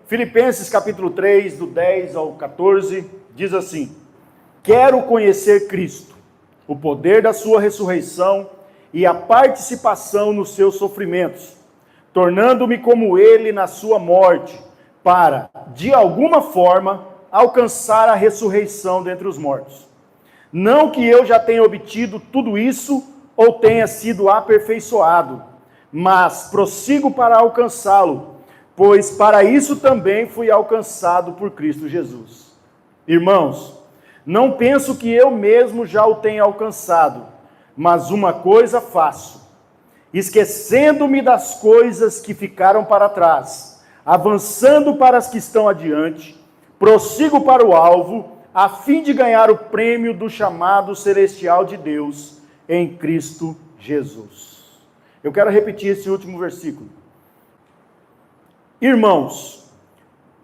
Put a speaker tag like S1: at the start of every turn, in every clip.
S1: Filipenses capítulo 3, do 10 ao 14, diz assim: quero conhecer Cristo, o poder da sua ressurreição e a participação nos seus sofrimentos, tornando-me como ele na sua morte, para, de alguma forma, alcançar a ressurreição dentre os mortos. Não que eu já tenha obtido tudo isso ou tenha sido aperfeiçoado, mas prossigo para alcançá-lo, pois para isso também fui alcançado por Cristo Jesus. Irmãos, não penso que eu mesmo já o tenha alcançado, mas uma coisa faço, esquecendo-me das coisas que ficaram para trás, avançando para as que estão adiante, prossigo para o alvo, a fim de ganhar o prêmio do chamado celestial de Deus em Cristo Jesus. Eu quero repetir esse último versículo. Irmãos,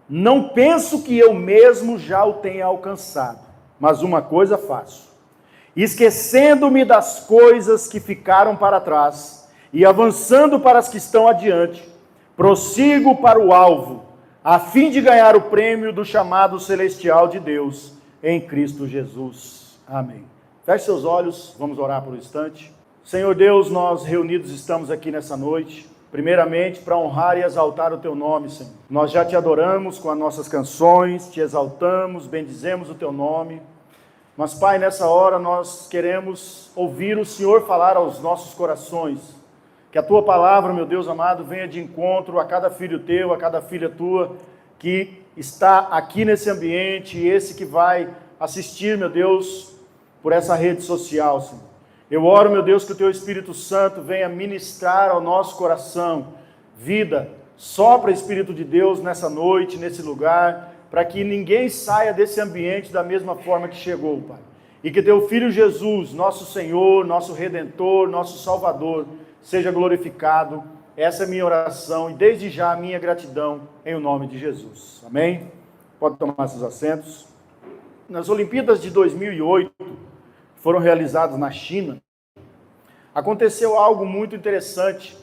S1: não penso que eu mesmo já o tenha alcançado, mas uma coisa faço, esquecendo-me das coisas que ficaram para trás e avançando para as que estão adiante, prossigo para o alvo, a fim de ganhar o prêmio do chamado celestial de Deus em Cristo Jesus. Amém. Feche seus olhos, vamos orar por um instante. Senhor Deus, nós reunidos estamos aqui nessa noite, primeiramente para honrar e exaltar o Teu nome, Senhor. Nós já Te adoramos com as nossas canções, Te exaltamos, bendizemos o Teu nome. Mas, Pai, nessa hora nós queremos ouvir o Senhor falar aos nossos corações. Que a Tua palavra, meu Deus amado, venha de encontro a cada filho Teu, a cada filha Tua, que está aqui nesse ambiente, e esse que vai assistir, meu Deus, por essa rede social, Senhor. Eu oro, meu Deus, que o Teu Espírito Santo venha ministrar ao nosso coração vida. Sopra, Espírito de Deus, nessa noite, nesse lugar, para que ninguém saia desse ambiente da mesma forma que chegou, Pai. E que Teu Filho Jesus, nosso Senhor, nosso Redentor, nosso Salvador, seja glorificado. Essa é a minha oração e desde já a minha gratidão em o nome de Jesus. Amém? Pode tomar seus assentos. Nas Olimpíadas de 2008, que foram realizadas na China, aconteceu algo muito interessante.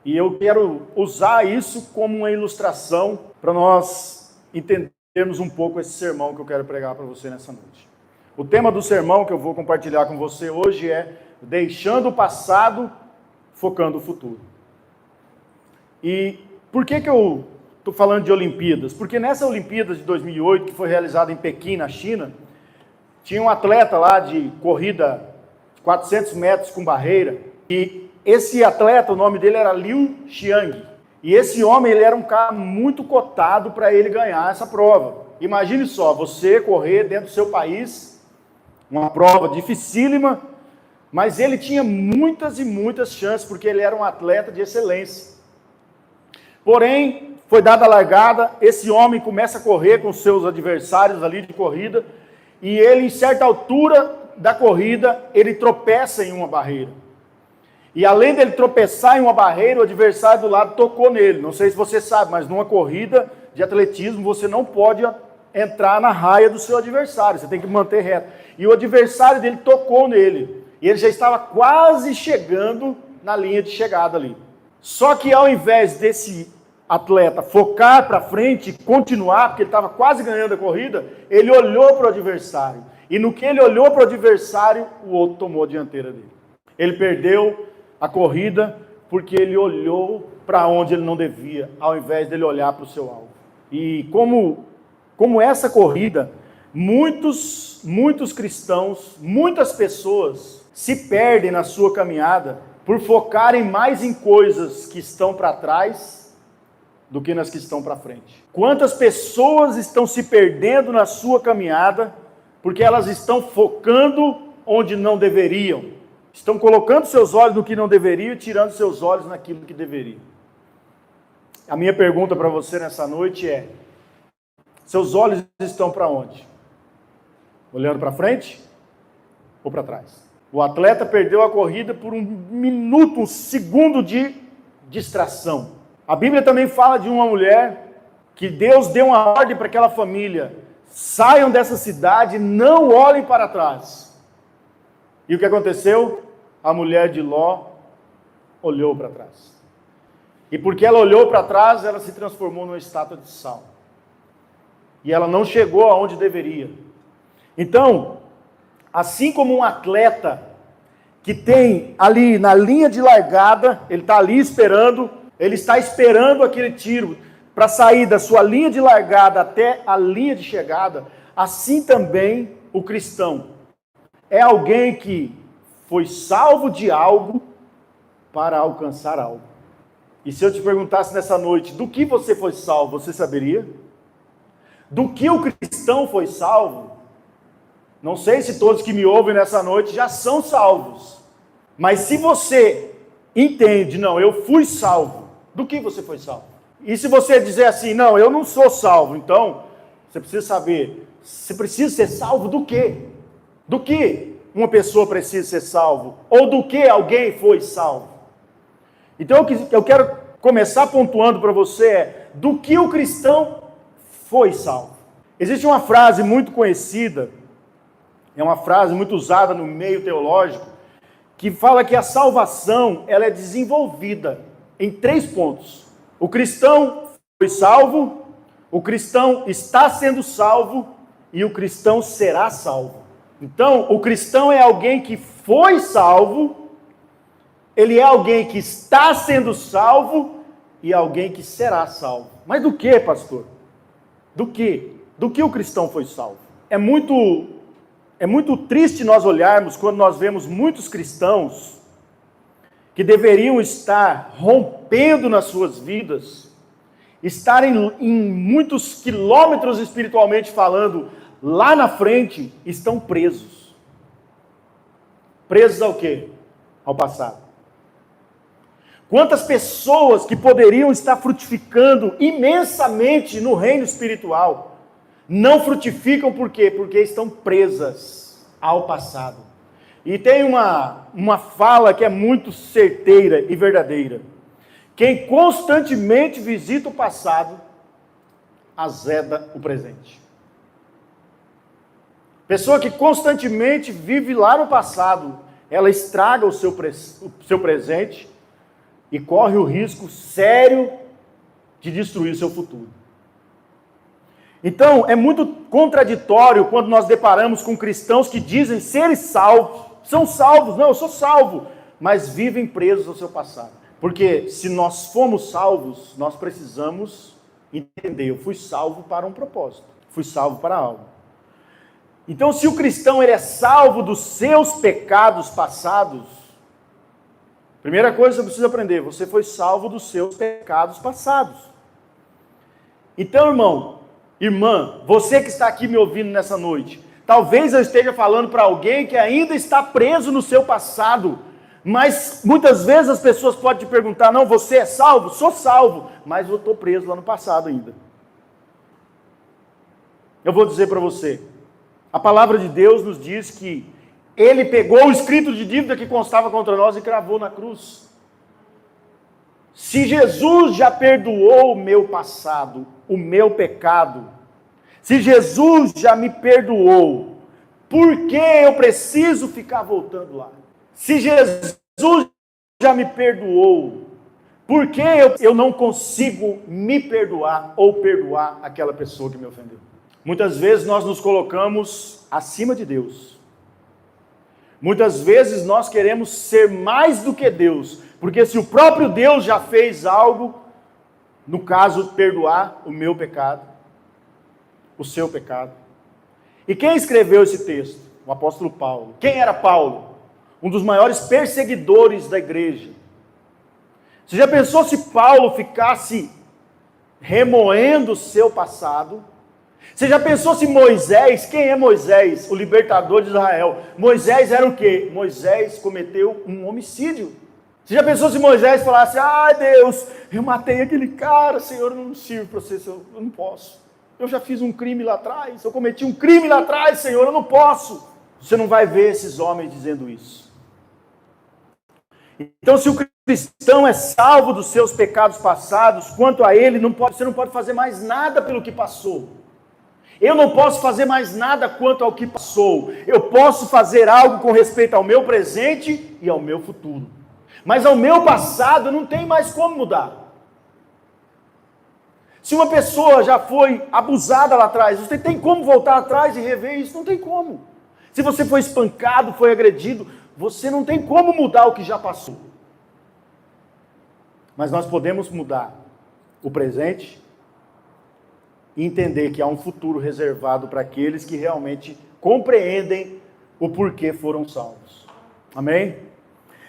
S1: E eu quero usar isso como uma ilustração para nós entendermos um pouco esse sermão que eu quero pregar para você nessa noite. O tema do sermão que eu vou compartilhar com você hoje é Deixando o Passado, Focando o Futuro. E por que eu estou falando de Olimpíadas? Porque nessa Olimpíadas de 2008, que foi realizada em Pequim, na China, tinha um atleta lá de corrida 400 metros com barreira, e esse atleta, o nome dele era Liu Xiang. E esse homem, ele era um cara muito cotado para ele ganhar essa prova. Imagine só, você correr dentro do seu país, uma prova dificílima, mas ele tinha muitas e muitas chances, porque ele era um atleta de excelência. Porém, foi dada a largada, esse homem começa a correr com seus adversários ali de corrida, e ele, em certa altura da corrida, ele tropeça em uma barreira. E além dele tropeçar em uma barreira, o adversário do lado tocou nele. Não sei se você sabe, mas numa corrida de atletismo, você não pode entrar na raia do seu adversário, você tem que manter reto. E o adversário dele tocou nele, e ele já estava quase chegando na linha de chegada ali. Só que ao invés desse atleta focar para frente e continuar, porque ele estava quase ganhando a corrida, ele olhou para o adversário. E no que ele olhou para o adversário, o outro tomou a dianteira dele. Ele perdeu a corrida porque ele olhou para onde ele não devia, ao invés dele olhar para o seu alvo. E como essa corrida, muitos cristãos, muitas pessoas se perdem na sua caminhada por focarem mais em coisas que estão para trás do que nas que estão para frente. Quantas pessoas estão se perdendo na sua caminhada porque elas estão focando onde não deveriam? Estão colocando seus olhos no que não deveriam e tirando seus olhos naquilo que deveriam. A minha pergunta para você nessa noite é: seus olhos estão para onde? Olhando para frente ou para trás? O atleta perdeu a corrida por um minuto, um segundo de distração. A Bíblia também fala de uma mulher que Deus deu uma ordem para aquela família: saiam dessa cidade, não olhem para trás. E o que aconteceu? A mulher de Ló olhou para trás. E porque ela olhou para trás, ela se transformou numa estátua de sal. E ela não chegou aonde deveria. Então, assim como um atleta que tem ali na linha de largada, ele está ali esperando, ele está esperando aquele tiro para sair da sua linha de largada até a linha de chegada, assim também o cristão é alguém que foi salvo de algo para alcançar algo. E se eu te perguntasse nessa noite, do que você foi salvo, você saberia? Do que o cristão foi salvo? Não sei se todos que me ouvem nessa noite já são salvos, mas se você entende, não, eu fui salvo, do que você foi salvo? E se você dizer assim, não, eu não sou salvo, então você precisa saber, você precisa ser salvo do quê? Do que uma pessoa precisa ser salvo? Ou do que alguém foi salvo? Então eu quero começar pontuando para você do que o cristão foi salvo. Existe uma frase muito conhecida, é uma frase muito usada no meio teológico, que fala que a salvação ela é desenvolvida em 3 pontos. O cristão foi salvo, o cristão está sendo salvo e o cristão será salvo. Então, o cristão é alguém que foi salvo, ele é alguém que está sendo salvo e alguém que será salvo. Mas do que, pastor? Do que? Do que o cristão foi salvo? É muito triste nós olharmos quando nós vemos muitos cristãos que deveriam estar rompendo nas suas vidas, estarem em muitos quilômetros espiritualmente falando, lá na frente, estão presos. Presos ao quê? Ao passado. Quantas pessoas que poderiam estar frutificando imensamente no reino espiritual, não frutificam por quê? Porque estão presas ao passado. E tem uma fala que é muito certeira e verdadeira. Quem constantemente visita o passado, azeda o presente. Pessoa que constantemente vive lá no passado, ela estraga o seu presente e corre o risco sério de destruir o seu futuro. Então, é muito contraditório quando nós deparamos com cristãos que dizem serem salvos, são salvos, não, eu sou salvo, mas vivem presos ao seu passado. Porque se nós fomos salvos, nós precisamos entender, eu fui salvo para um propósito, fui salvo para algo. Então, se o cristão ele é salvo dos seus pecados passados, primeira coisa que você precisa aprender, você foi salvo dos seus pecados passados. Então, irmã, você que está aqui me ouvindo nessa noite, talvez eu esteja falando para alguém que ainda está preso no seu passado, mas muitas vezes as pessoas podem te perguntar, não, você é salvo? Sou salvo, mas eu estou preso lá no passado ainda. Eu vou dizer para você, a palavra de Deus nos diz que Ele pegou o escrito de dívida que constava contra nós e cravou na cruz. Se Jesus já perdoou o meu passado, o meu pecado, se Jesus já me perdoou, por que eu preciso ficar voltando lá? Se Jesus já me perdoou, por que eu não consigo me perdoar ou perdoar aquela pessoa que me ofendeu? Muitas vezes nós nos colocamos acima de Deus. Muitas vezes nós queremos ser mais do que Deus, porque se o próprio Deus já fez algo, no caso, perdoar o meu pecado, o seu pecado. E quem escreveu esse texto? O apóstolo Paulo. Quem era Paulo? Um dos maiores perseguidores da igreja. Você já pensou se Paulo ficasse remoendo o seu passado? Você já pensou se Moisés, quem é Moisés? O libertador de Israel. Moisés era o quê? Moisés cometeu um homicídio. Você já pensou se Moisés falasse, ai Deus, eu matei aquele cara, Senhor, eu não sirvo para você, eu não posso. Eu já fiz um crime lá atrás, eu cometi um crime lá atrás, Senhor, eu não posso. Você não vai ver esses homens dizendo isso. Então, se o cristão é salvo dos seus pecados passados, quanto a ele, você não pode fazer mais nada pelo que passou. Eu não posso fazer mais nada quanto ao que passou. Eu posso fazer algo com respeito ao meu presente e ao meu futuro. Mas ao meu passado não tem mais como mudar. Se uma pessoa já foi abusada lá atrás, você tem como voltar atrás e rever isso? Não tem como. Se você foi espancado, foi agredido, você não tem como mudar o que já passou. Mas nós podemos mudar o presente e entender que há um futuro reservado para aqueles que realmente compreendem o porquê foram salvos. Amém?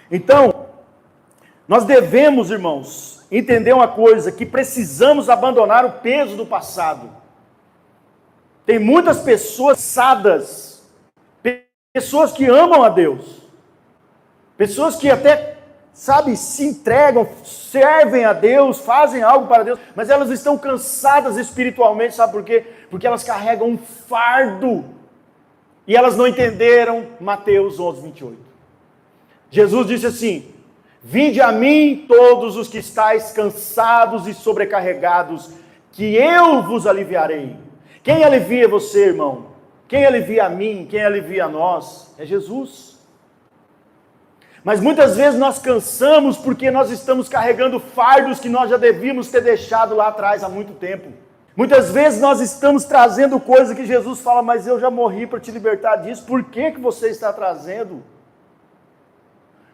S1: Então, nós devemos, irmãos, entender uma coisa, que precisamos abandonar o peso do passado. Tem muitas pessoas sadas, pessoas que amam a Deus, pessoas que até, sabe, se entregam, servem a Deus, fazem algo para Deus, mas elas estão cansadas espiritualmente, sabe por quê? Porque elas carregam um fardo, e elas não entenderam Mateus 11, 28. Jesus disse assim: vinde a mim todos os que estáis cansados e sobrecarregados, que eu vos aliviarei. Quem alivia você, irmão? Quem alivia a mim? Quem alivia a nós? É Jesus. Mas muitas vezes nós cansamos porque nós estamos carregando fardos que nós já devíamos ter deixado lá atrás há muito tempo. Muitas vezes nós estamos trazendo coisa que Jesus fala, mas eu já morri para te libertar disso. Por que você está trazendo?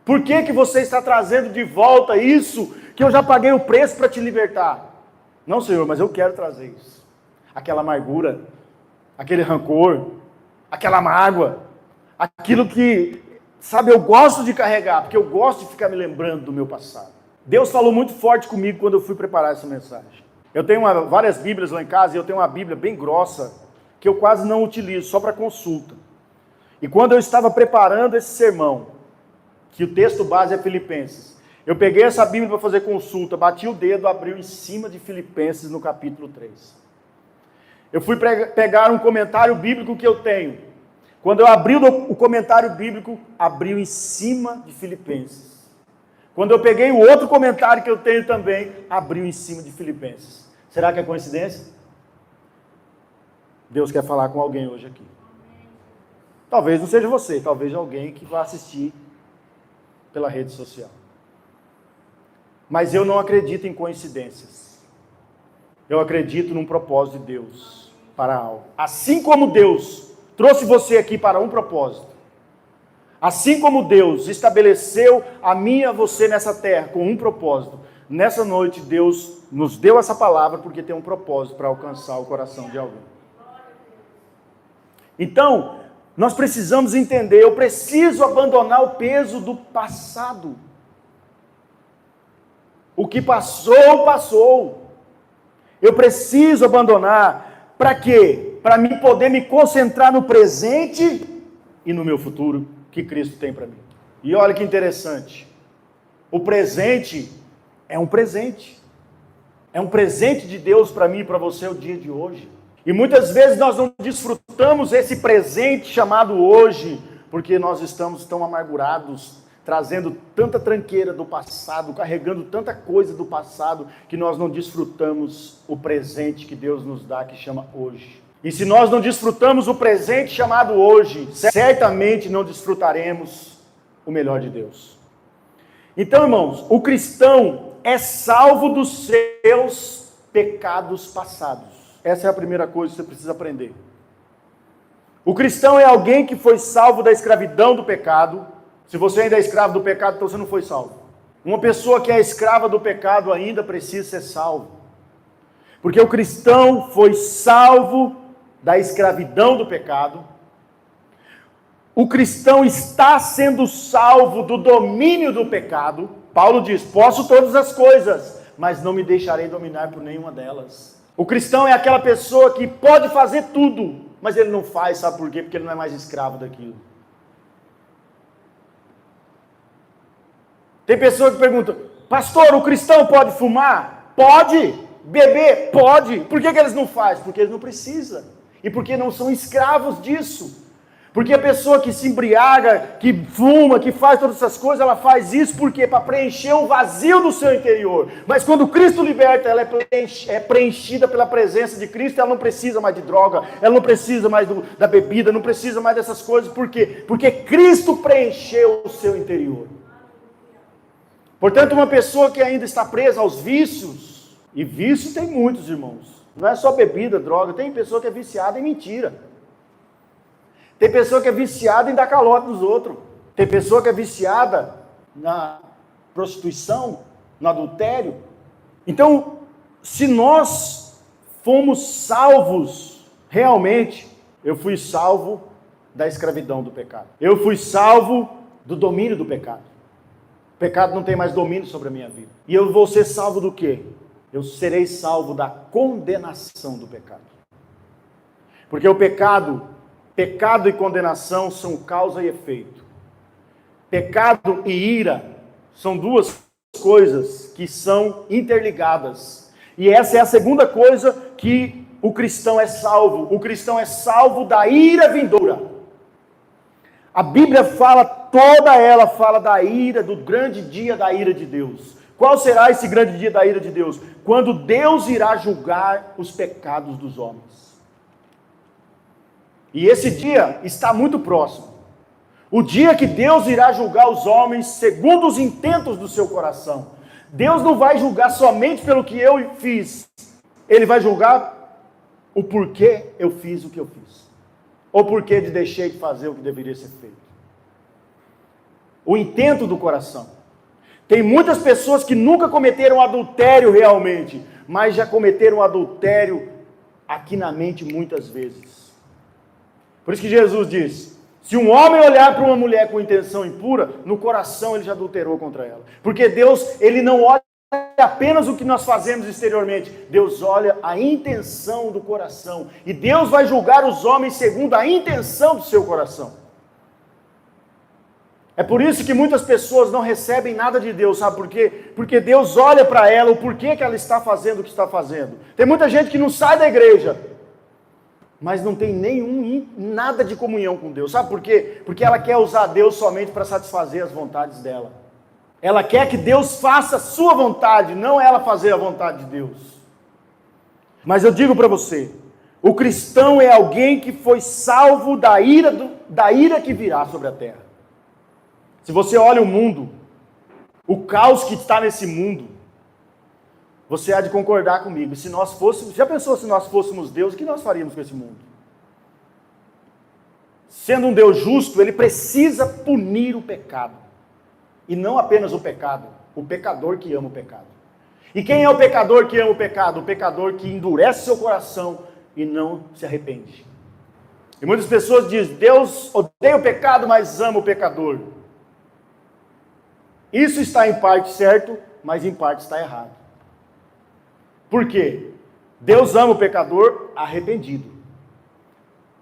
S1: Por que você está trazendo de volta isso que eu já paguei o preço para te libertar? Não, Senhor, mas eu quero trazer isso. Aquela amargura, aquele rancor, aquela mágoa, aquilo que, sabe, eu gosto de carregar, porque eu gosto de ficar me lembrando do meu passado. Deus falou muito forte comigo quando eu fui preparar essa mensagem. Eu tenho várias Bíblias lá em casa, e eu tenho uma Bíblia bem grossa, que eu quase não utilizo, só para consulta. E quando eu estava preparando esse sermão, que o texto base é Filipenses, eu peguei essa Bíblia para fazer consulta, bati o dedo, abriu em cima de Filipenses no capítulo 3. Eu fui pegar um comentário bíblico que eu tenho. Quando eu abri o comentário bíblico, abriu em cima de Filipenses. Quando eu peguei o outro comentário que eu tenho também, abriu em cima de Filipenses. Será que é coincidência? Deus quer falar com alguém hoje aqui. Talvez não seja você, talvez alguém que vá assistir pela rede social. Mas eu não acredito em coincidências. Eu acredito num propósito de Deus para algo. Assim como Deus trouxe você aqui para um propósito, assim como Deus estabeleceu a mim e a você nessa terra com um propósito, nessa noite Deus nos deu essa palavra porque tem um propósito para alcançar o coração de alguém. Então, nós precisamos entender, eu preciso abandonar o peso do passado. O que passou, passou. Eu preciso abandonar, para quê? Para mim poder me concentrar no presente e no meu futuro, que Cristo tem para mim. E olha que interessante, o presente é um presente. É um presente de Deus para mim e para você o dia de hoje. E muitas vezes nós não desfrutamos esse presente chamado hoje, porque nós estamos tão amargurados, trazendo tanta tranqueira do passado, carregando tanta coisa do passado, que nós não desfrutamos o presente que Deus nos dá, que chama hoje. E se nós não desfrutamos o presente chamado hoje, certamente não desfrutaremos o melhor de Deus. Então, irmãos, o cristão é salvo dos seus pecados passados. Essa é a primeira coisa que você precisa aprender. O cristão é alguém que foi salvo da escravidão do pecado. Se você ainda é escravo do pecado, então você não foi salvo. Uma pessoa que é escrava do pecado ainda precisa ser salvo. Porque o cristão foi salvo da escravidão do pecado. O cristão está sendo salvo do domínio do pecado. Paulo diz, posso todas as coisas, mas não me deixarei dominar por nenhuma delas. O cristão é aquela pessoa que pode fazer tudo, mas ele não faz, sabe por quê? Porque ele não é mais escravo daquilo. Tem pessoa que pergunta, pastor, o cristão pode fumar? Pode. Beber? Pode. Por que eles não fazem? Porque eles não precisam. E porque não são escravos disso. Porque a pessoa que se embriaga, que fuma, que faz todas essas coisas, ela faz isso por quê? Para preencher um vazio do seu interior. Mas quando Cristo liberta, ela é preenchida pela presença de Cristo, ela não precisa mais de droga, ela não precisa mais da bebida, não precisa mais dessas coisas. Por quê? Porque Cristo preencheu o seu interior. Portanto, uma pessoa que ainda está presa aos vícios, E vício tem muitos, irmãos. Não é só bebida, droga. Tem pessoa que é viciada em mentira. Tem pessoa que é viciada em dar calote nos outros. Tem pessoa que é viciada na prostituição, no adultério. Então, se nós fomos salvos realmente, eu fui salvo da escravidão do pecado. Eu fui salvo do domínio do pecado. O pecado não tem mais domínio sobre a minha vida. E eu vou ser salvo do quê? Eu serei salvo da condenação do pecado. Porque o pecado e condenação são causa e efeito. Pecado e ira são duas coisas que são interligadas. E essa é a segunda coisa que o cristão é salvo. O cristão é salvo da ira vindoura. A Bíblia fala, toda ela fala da ira, do grande dia da ira de Deus. Qual será esse grande dia da ira de Deus? Quando Deus irá julgar os pecados dos homens. E esse dia está muito próximo. O dia que Deus irá julgar os homens segundo os intentos do seu coração. Deus não vai julgar somente pelo que eu fiz. Ele vai julgar o porquê eu fiz o que eu fiz. Ou porquê deixei de fazer o que deveria ser feito. O intento do coração. Tem muitas pessoas que nunca cometeram adultério realmente, mas já cometeram adultério aqui na mente muitas vezes. Por isso que Jesus diz, se um homem olhar para uma mulher com intenção impura, no coração ele já adulterou contra ela. Porque Deus, ele não olha apenas o que nós fazemos exteriormente, Deus olha a intenção do coração. E Deus vai julgar os homens segundo a intenção do seu coração. É por isso que muitas pessoas não recebem nada de Deus, sabe por quê? Porque Deus olha para ela, o porquê que ela está fazendo o que está fazendo. Tem muita gente que não sai da igreja, mas não tem nada de comunhão com Deus. Sabe por quê? Porque ela quer usar Deus somente para satisfazer as vontades dela. Ela quer que Deus faça a sua vontade, não ela fazer a vontade de Deus. Mas eu digo para você, o cristão é alguém que foi salvo da ira que virá sobre a terra. Se você olha o mundo, o caos que está nesse mundo, você há de concordar comigo. Se nós fôssemos, já pensou se nós fôssemos Deus, o que nós faríamos com esse mundo? Sendo um Deus justo, ele precisa punir o pecado. E não apenas o pecado, o pecador que ama o pecado. E quem é o pecador que ama o pecado? O pecador que endurece seu coração e não se arrepende. E muitas pessoas dizem, Deus odeia o pecado, mas ama o pecador. Isso está em parte certo, mas em parte está errado. Por quê? Deus ama o pecador arrependido.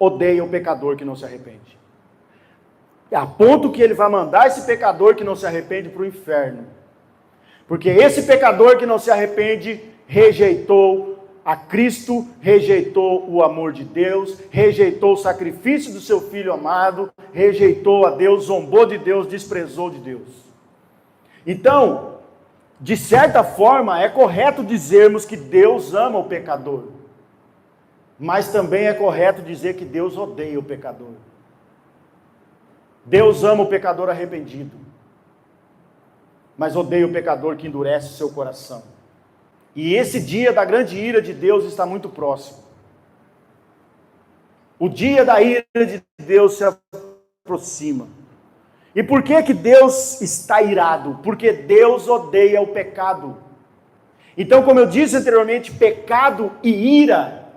S1: Odeia o pecador que não se arrepende. A ponto que ele vai mandar esse pecador que não se arrepende para o inferno. Porque esse pecador que não se arrepende rejeitou a Cristo, rejeitou o amor de Deus, rejeitou o sacrifício do seu Filho amado, rejeitou a Deus, zombou de Deus, desprezou de Deus. Então, de certa forma, é correto dizermos que Deus ama o pecador. Mas também é correto dizer que Deus odeia o pecador. Deus ama o pecador arrependido. Mas odeia o pecador que endurece o seu coração. E esse dia da grande ira de Deus está muito próximo. O dia da ira de Deus se aproxima. E por que que Deus está irado? Porque Deus odeia o pecado. Então, como eu disse anteriormente, pecado e ira,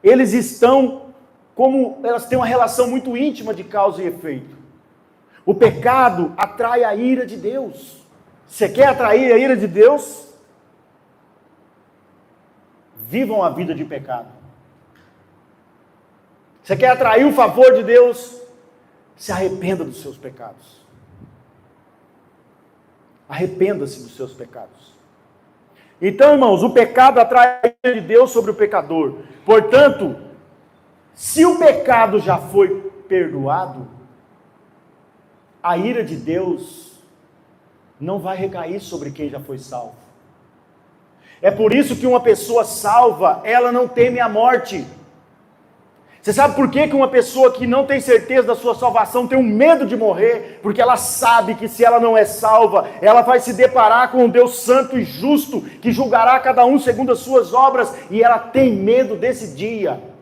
S1: eles têm uma relação muito íntima de causa e efeito. O pecado atrai a ira de Deus. Você quer atrair a ira de Deus? Vivam a vida de pecado. Você quer atrair o favor de Deus? Se arrependa dos seus pecados. Arrependa-se dos seus pecados. Então, irmãos, o pecado atrai a ira de Deus sobre o pecador. Portanto, se o pecado já foi perdoado, a ira de Deus não vai recair sobre quem já foi salvo. É por isso que uma pessoa salva, ela não teme a morte. Você sabe por que uma pessoa que não tem certeza da sua salvação tem um medo de morrer? Porque ela sabe que se ela não é salva, ela vai se deparar com um Deus santo e justo, que julgará cada um segundo as suas obras, e ela tem medo desse dia.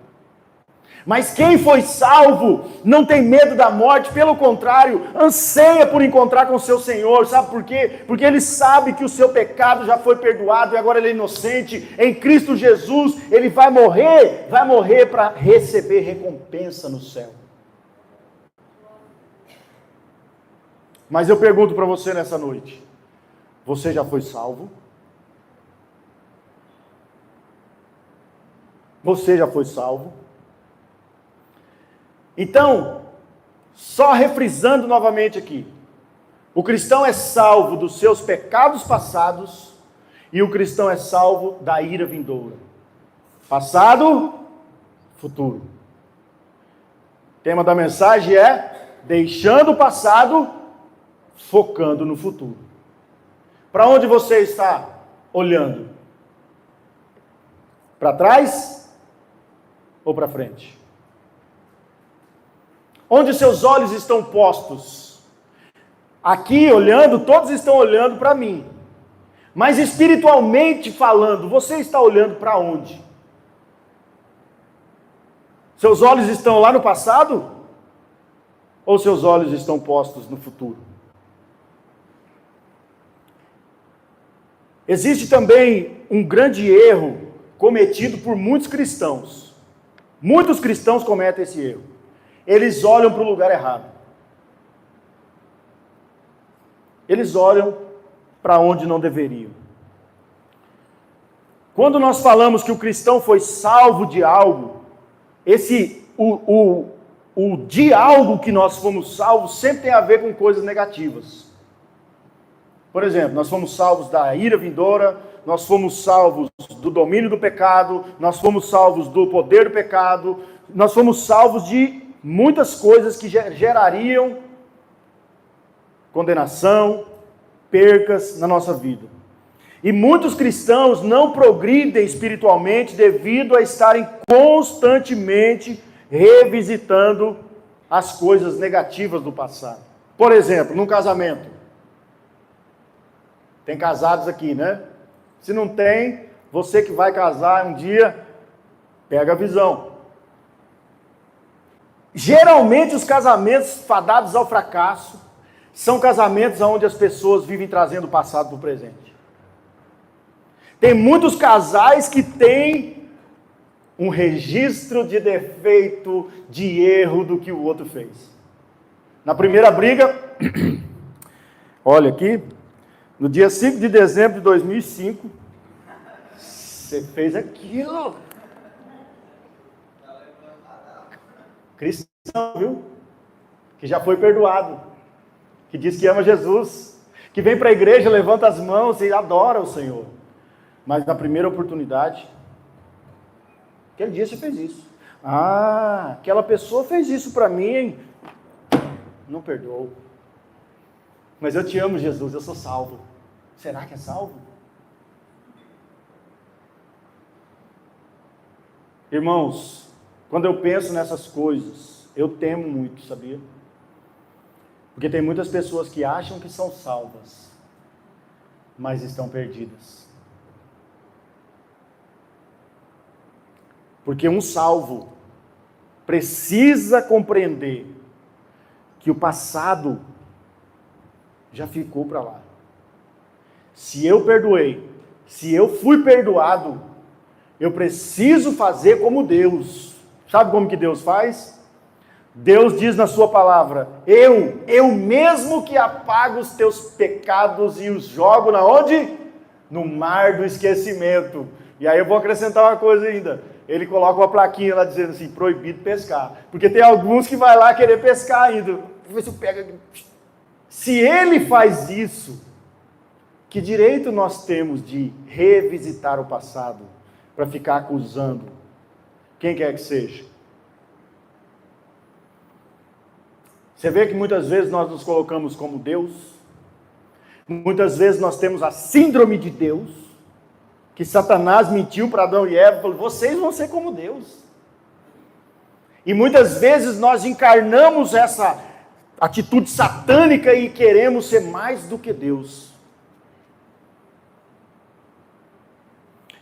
S1: Mas quem foi salvo não tem medo da morte, pelo contrário, anseia por encontrar com o seu Senhor. Sabe por quê? Porque ele sabe que o seu pecado já foi perdoado e agora ele é inocente. Em Cristo Jesus, ele vai morrer para receber recompensa no céu. Mas eu pergunto para você nessa noite: você já foi salvo? Você já foi salvo? Então, só refrisando novamente aqui, o cristão é salvo dos seus pecados passados e o cristão é salvo da ira vindoura. Passado, futuro. O tema da mensagem é deixando o passado, focando no futuro. Para onde você está olhando? Para trás ou para frente? Onde seus olhos estão postos? Aqui olhando, todos estão olhando para mim. Mas espiritualmente falando, você está olhando para onde? Seus olhos estão lá no passado? Ou seus olhos estão postos no futuro? Existe também um grande erro cometido por muitos cristãos. Muitos cristãos cometem esse erro. Eles olham para o lugar errado. Eles olham para onde não deveriam. Quando nós falamos que o cristão foi salvo de algo, o de algo que nós fomos salvos sempre tem a ver com coisas negativas. Por exemplo, nós fomos salvos da ira vindoura, nós fomos salvos do domínio do pecado, nós fomos salvos do poder do pecado, nós fomos salvos de muitas coisas que gerariam condenação, percas na nossa vida. E muitos cristãos não progridem espiritualmente devido a estarem constantemente revisitando as coisas negativas do passado. Por exemplo, num casamento. Tem casados aqui, né? Se não tem, você que vai casar um dia, pega a visão. Geralmente os casamentos fadados ao fracasso são casamentos onde as pessoas vivem trazendo o passado para o presente. Tem muitos casais que têm um registro de defeito, de erro do que o outro fez. Na primeira briga, olha aqui, no dia 5 de dezembro de 2005, você fez aquilo. Cristão, viu? Que já foi perdoado, que diz que ama Jesus, que vem para a igreja, levanta as mãos e adora o Senhor. Mas na primeira oportunidade, aquele dia você fez isso. Ah, aquela pessoa fez isso para mim, hein? Não perdoou. Mas eu te amo, Jesus, eu sou salvo. Será que é salvo? Irmãos, quando eu penso nessas coisas, eu temo muito, sabia? Porque tem muitas pessoas que acham que são salvas, mas estão perdidas. Porque um salvo precisa compreender que o passado já ficou para lá. Se eu perdoei, se eu fui perdoado, eu preciso fazer como Deus. Sabe como que Deus faz? Deus diz na sua palavra, eu mesmo que apago os teus pecados e os jogo na onde? No mar do esquecimento. E aí eu vou acrescentar uma coisa ainda. Ele coloca uma plaquinha lá dizendo assim, proibido pescar. Porque tem alguns que vai lá querer pescar ainda. Vê se pega. Se ele faz isso, que direito nós temos de revisitar o passado para ficar acusando quem quer que seja? Você vê que muitas vezes nós nos colocamos como Deus, muitas vezes nós temos a síndrome de Deus, que Satanás mentiu para Adão e Eva, falou, vocês vão ser como Deus. E muitas vezes nós encarnamos essa atitude satânica e queremos ser mais do que Deus.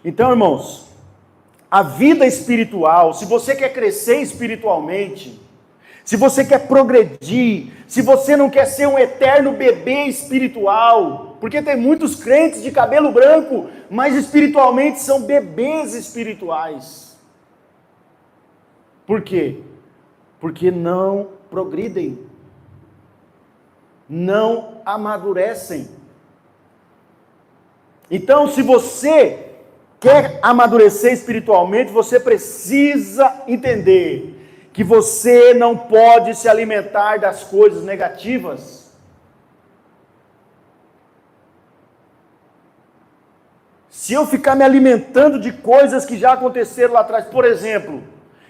S1: Então, irmãos, a vida espiritual, se você quer crescer espiritualmente, se você quer progredir, se você não quer ser um eterno bebê espiritual, porque tem muitos crentes de cabelo branco, mas espiritualmente são bebês espirituais. Por quê? Porque não progridem, não amadurecem. Então, se você quer amadurecer espiritualmente, você precisa entender que você não pode se alimentar das coisas negativas. Se eu ficar me alimentando de coisas que já aconteceram lá atrás, por exemplo,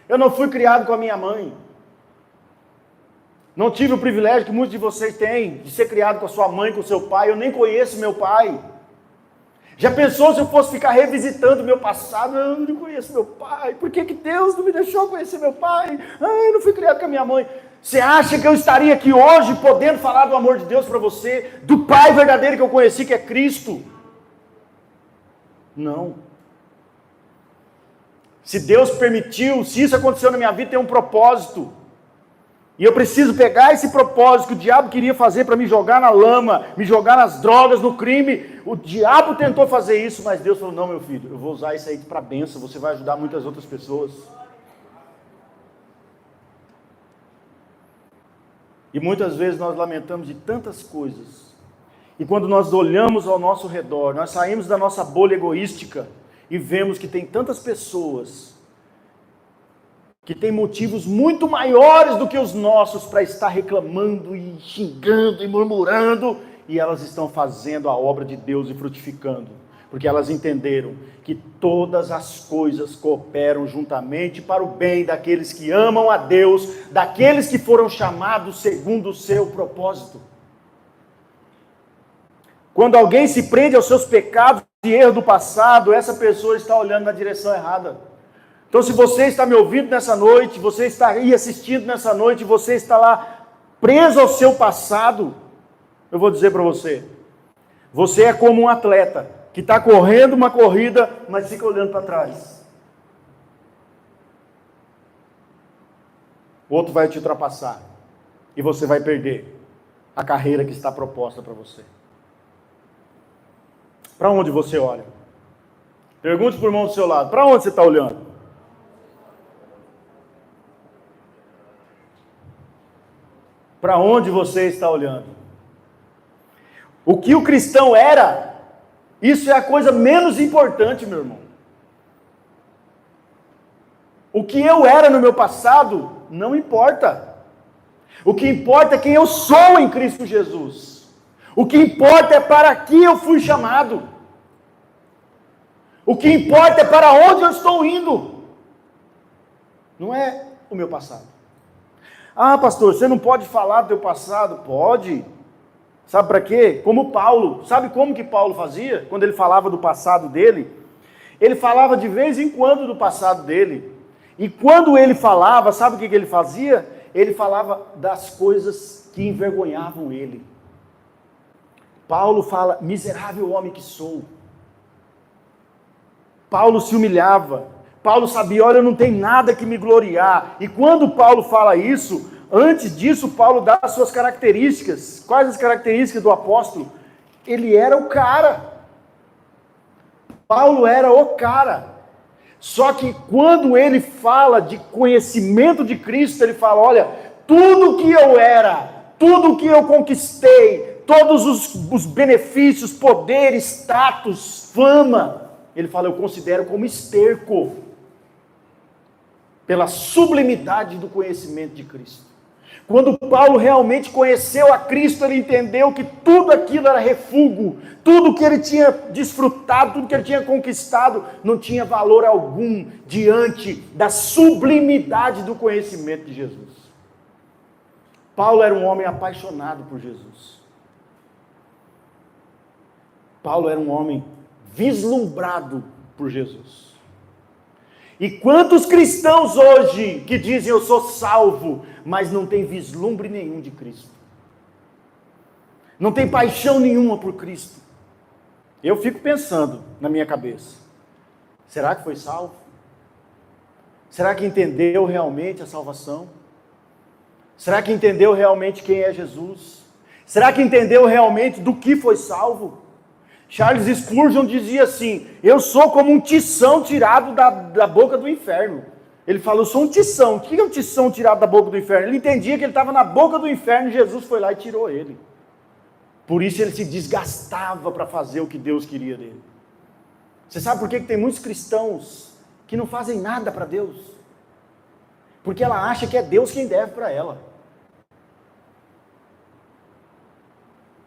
S1: eu não fui criado com a minha mãe. Não tive o privilégio que muitos de vocês têm, de ser criado com a sua mãe, com o seu pai. Eu nem conheço meu pai. Já pensou se eu fosse ficar revisitando o meu passado? Eu não conheço meu pai. Por que Deus não me deixou conhecer meu pai? Eu não fui criado com a minha mãe. Você acha que eu estaria aqui hoje podendo falar do amor de Deus para você? Do Pai verdadeiro que eu conheci, que é Cristo? Não. Se Deus permitiu, se isso aconteceu na minha vida, tem um propósito. E eu preciso pegar esse propósito que o diabo queria fazer para me jogar na lama, me jogar nas drogas, no crime. O diabo tentou fazer isso, mas Deus falou, não, meu filho, eu vou usar isso aí para bênção, você vai ajudar muitas outras pessoas. E muitas vezes nós lamentamos de tantas coisas. E quando nós olhamos ao nosso redor, nós saímos da nossa bolha egoística e vemos que tem tantas pessoas que tem motivos muito maiores do que os nossos para estar reclamando e xingando e murmurando, e elas estão fazendo a obra de Deus e frutificando, porque elas entenderam que todas as coisas cooperam juntamente para o bem daqueles que amam a Deus, daqueles que foram chamados segundo o seu propósito. Quando alguém se prende aos seus pecados e erros do passado, essa pessoa está olhando na direção errada. Então, se você está me ouvindo nessa noite, você está aí assistindo nessa noite, você está lá preso ao seu passado, eu vou dizer para você, você é como um atleta que está correndo uma corrida, mas fica olhando para trás. O outro vai te ultrapassar e você vai perder a carreira que está proposta para você. Para onde você olha? Pergunte para o irmão do seu lado, para onde você está olhando? Para onde você está olhando? O que o cristão era, isso é a coisa menos importante, meu irmão. O que eu era no meu passado, não importa. O que importa é quem eu sou em Cristo Jesus. O que importa é para que eu fui chamado. O que importa é para onde eu estou indo. Não é o meu passado. Ah, pastor, você não pode falar do teu passado? Pode. Sabe para quê? Como Paulo. Sabe como que Paulo fazia? Quando ele falava do passado dele? Ele falava de vez em quando do passado dele. E quando ele falava, sabe o que ele fazia? Ele falava das coisas que envergonhavam ele. Paulo fala, miserável homem que sou. Paulo se humilhava. Paulo sabia, olha, eu não tenho nada que me gloriar. E quando Paulo fala isso, antes disso, Paulo dá as suas características. Quais as características do apóstolo? Ele era o cara. Paulo era o cara. Só que quando ele fala de conhecimento de Cristo, ele fala, olha, tudo que eu era, tudo que eu conquistei, todos os benefícios, poder, status, fama, ele fala, eu considero como esterco, pela sublimidade do conhecimento de Cristo. Quando Paulo realmente conheceu a Cristo, ele entendeu que tudo aquilo era refúgio, tudo que ele tinha desfrutado, tudo que ele tinha conquistado, não tinha valor algum diante da sublimidade do conhecimento de Jesus. Paulo era um homem apaixonado por Jesus. Paulo era um homem vislumbrado por Jesus. E quantos cristãos hoje que dizem eu sou salvo, mas não tem vislumbre nenhum de Cristo. Não tem paixão nenhuma por Cristo. Eu fico pensando na minha cabeça, será que foi salvo? Será que entendeu realmente a salvação? Será que entendeu realmente quem é Jesus? Será que entendeu realmente do que foi salvo? Charles Spurgeon dizia assim, eu sou como um tição tirado da boca do inferno. Ele falou, eu sou um tição. O que é um tição tirado da boca do inferno? Ele entendia que ele estava na boca do inferno e Jesus foi lá e tirou ele. Por isso ele se desgastava para fazer o que Deus queria dele. Você sabe por que tem muitos cristãos que não fazem nada para Deus? Porque ela acha que é Deus quem deve para ela.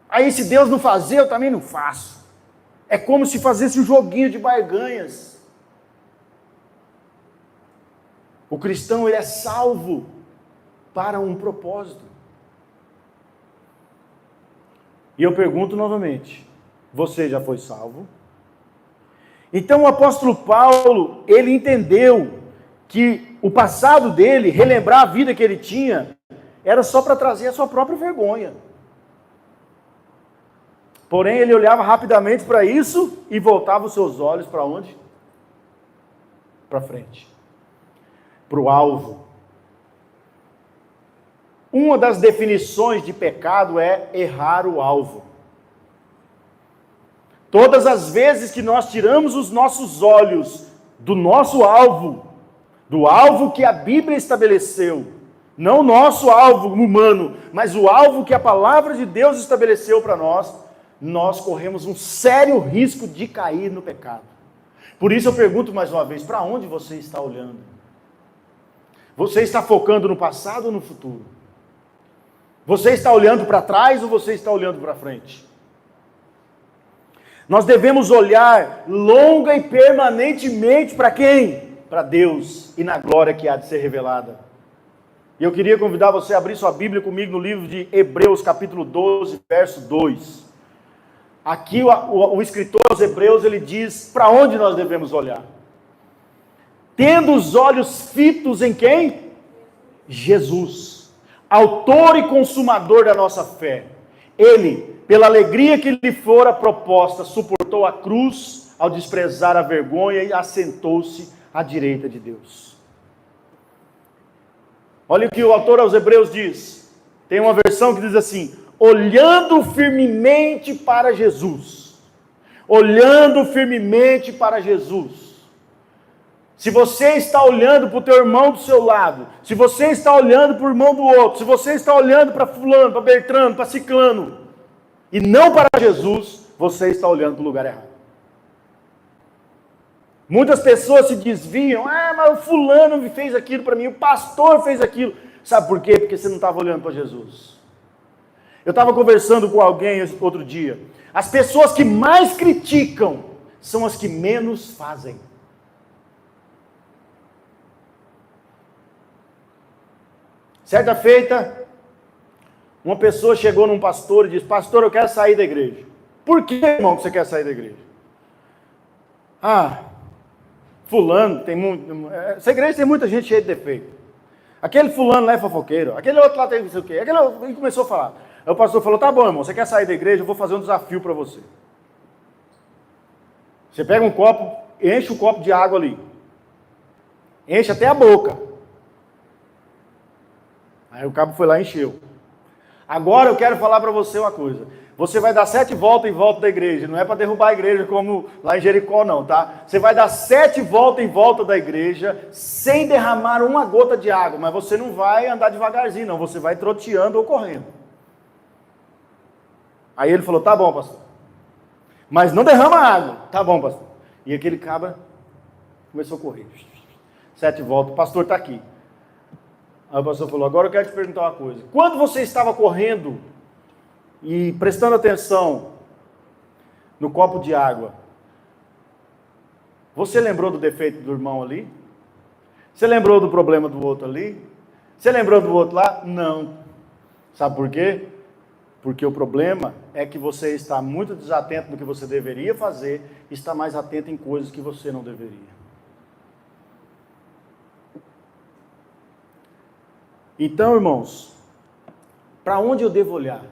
S1: Aí se Deus não fazer, eu também não faço. É como se fizesse um joguinho de barganhas. O cristão, ele é salvo para um propósito. E eu pergunto novamente, você já foi salvo? Então o apóstolo Paulo, ele entendeu que o passado dele, relembrar a vida que ele tinha, era só para trazer a sua própria vergonha. Porém, ele olhava rapidamente para isso e voltava os seus olhos para onde? Para frente. Para o alvo. Uma das definições de pecado é errar o alvo. Todas as vezes que nós tiramos os nossos olhos do nosso alvo, do alvo que a Bíblia estabeleceu, não o nosso alvo humano, mas o alvo que a palavra de Deus estabeleceu para nós, nós corremos um sério risco de cair no pecado. Por isso eu pergunto mais uma vez, para onde você está olhando? Você está focando no passado ou no futuro? Você está olhando para trás ou você está olhando para frente? Nós devemos olhar longa e permanentemente para quem? Para Deus e na glória que há de ser revelada. E eu queria convidar você a abrir sua Bíblia comigo no livro de Hebreus, capítulo 12, verso 2. Aqui o escritor aos Hebreus, ele diz para onde nós devemos olhar. Tendo os olhos fitos em quem? Jesus, autor e consumador da nossa fé. Ele, pela alegria que lhe fora proposta, suportou a cruz ao desprezar a vergonha e assentou-se à direita de Deus. Olha o que o autor aos Hebreus diz. Tem uma versão que diz assim, olhando firmemente para Jesus. Olhando firmemente para Jesus. Se você está olhando para o teu irmão do seu lado, se você está olhando para o irmão do outro, se você está olhando para fulano, para Bertrano, para ciclano, e não para Jesus, você está olhando para o lugar errado. Muitas pessoas se desviam, mas o fulano fez aquilo para mim, o pastor fez aquilo. Sabe por quê? Porque você não estava olhando para Jesus. Eu estava conversando com alguém outro dia. As pessoas que mais criticam são as que menos fazem. Certa feita, uma pessoa chegou num pastor e disse, pastor, eu quero sair da igreja. Por que, irmão, que você quer sair da igreja? Fulano, essa igreja tem muita gente cheia de defeito. Aquele fulano lá é fofoqueiro, aquele outro lá tem não sei o quê. Ele começou a falar. Aí o pastor falou, tá bom, irmão, você quer sair da igreja? Eu vou fazer um desafio para você. Você pega um copo, enche o copo de água ali. Enche até a boca. Aí o cabo foi lá e encheu. Agora eu quero falar para você uma coisa. Você vai dar 7 voltas em volta da igreja. Não é para derrubar a igreja como lá em Jericó não, tá? Você vai dar 7 voltas em volta da igreja sem derramar uma gota de água. Mas você não vai andar devagarzinho não. Você vai troteando ou correndo. Aí ele falou, tá bom, pastor. Mas não derrama água. Tá bom, pastor. E aquele cabra começou a correr. 7 voltas. O pastor está aqui. Aí o pastor falou, agora eu quero te perguntar uma coisa. Quando você estava correndo e prestando atenção no copo de água, você lembrou do defeito do irmão ali? Você lembrou do problema do outro ali? Você lembrou do outro lá? Não. Sabe por quê? Porque o problema é que você está muito desatento no que você deveria fazer e está mais atento em coisas que você não deveria. Então, irmãos, para onde eu devo olhar?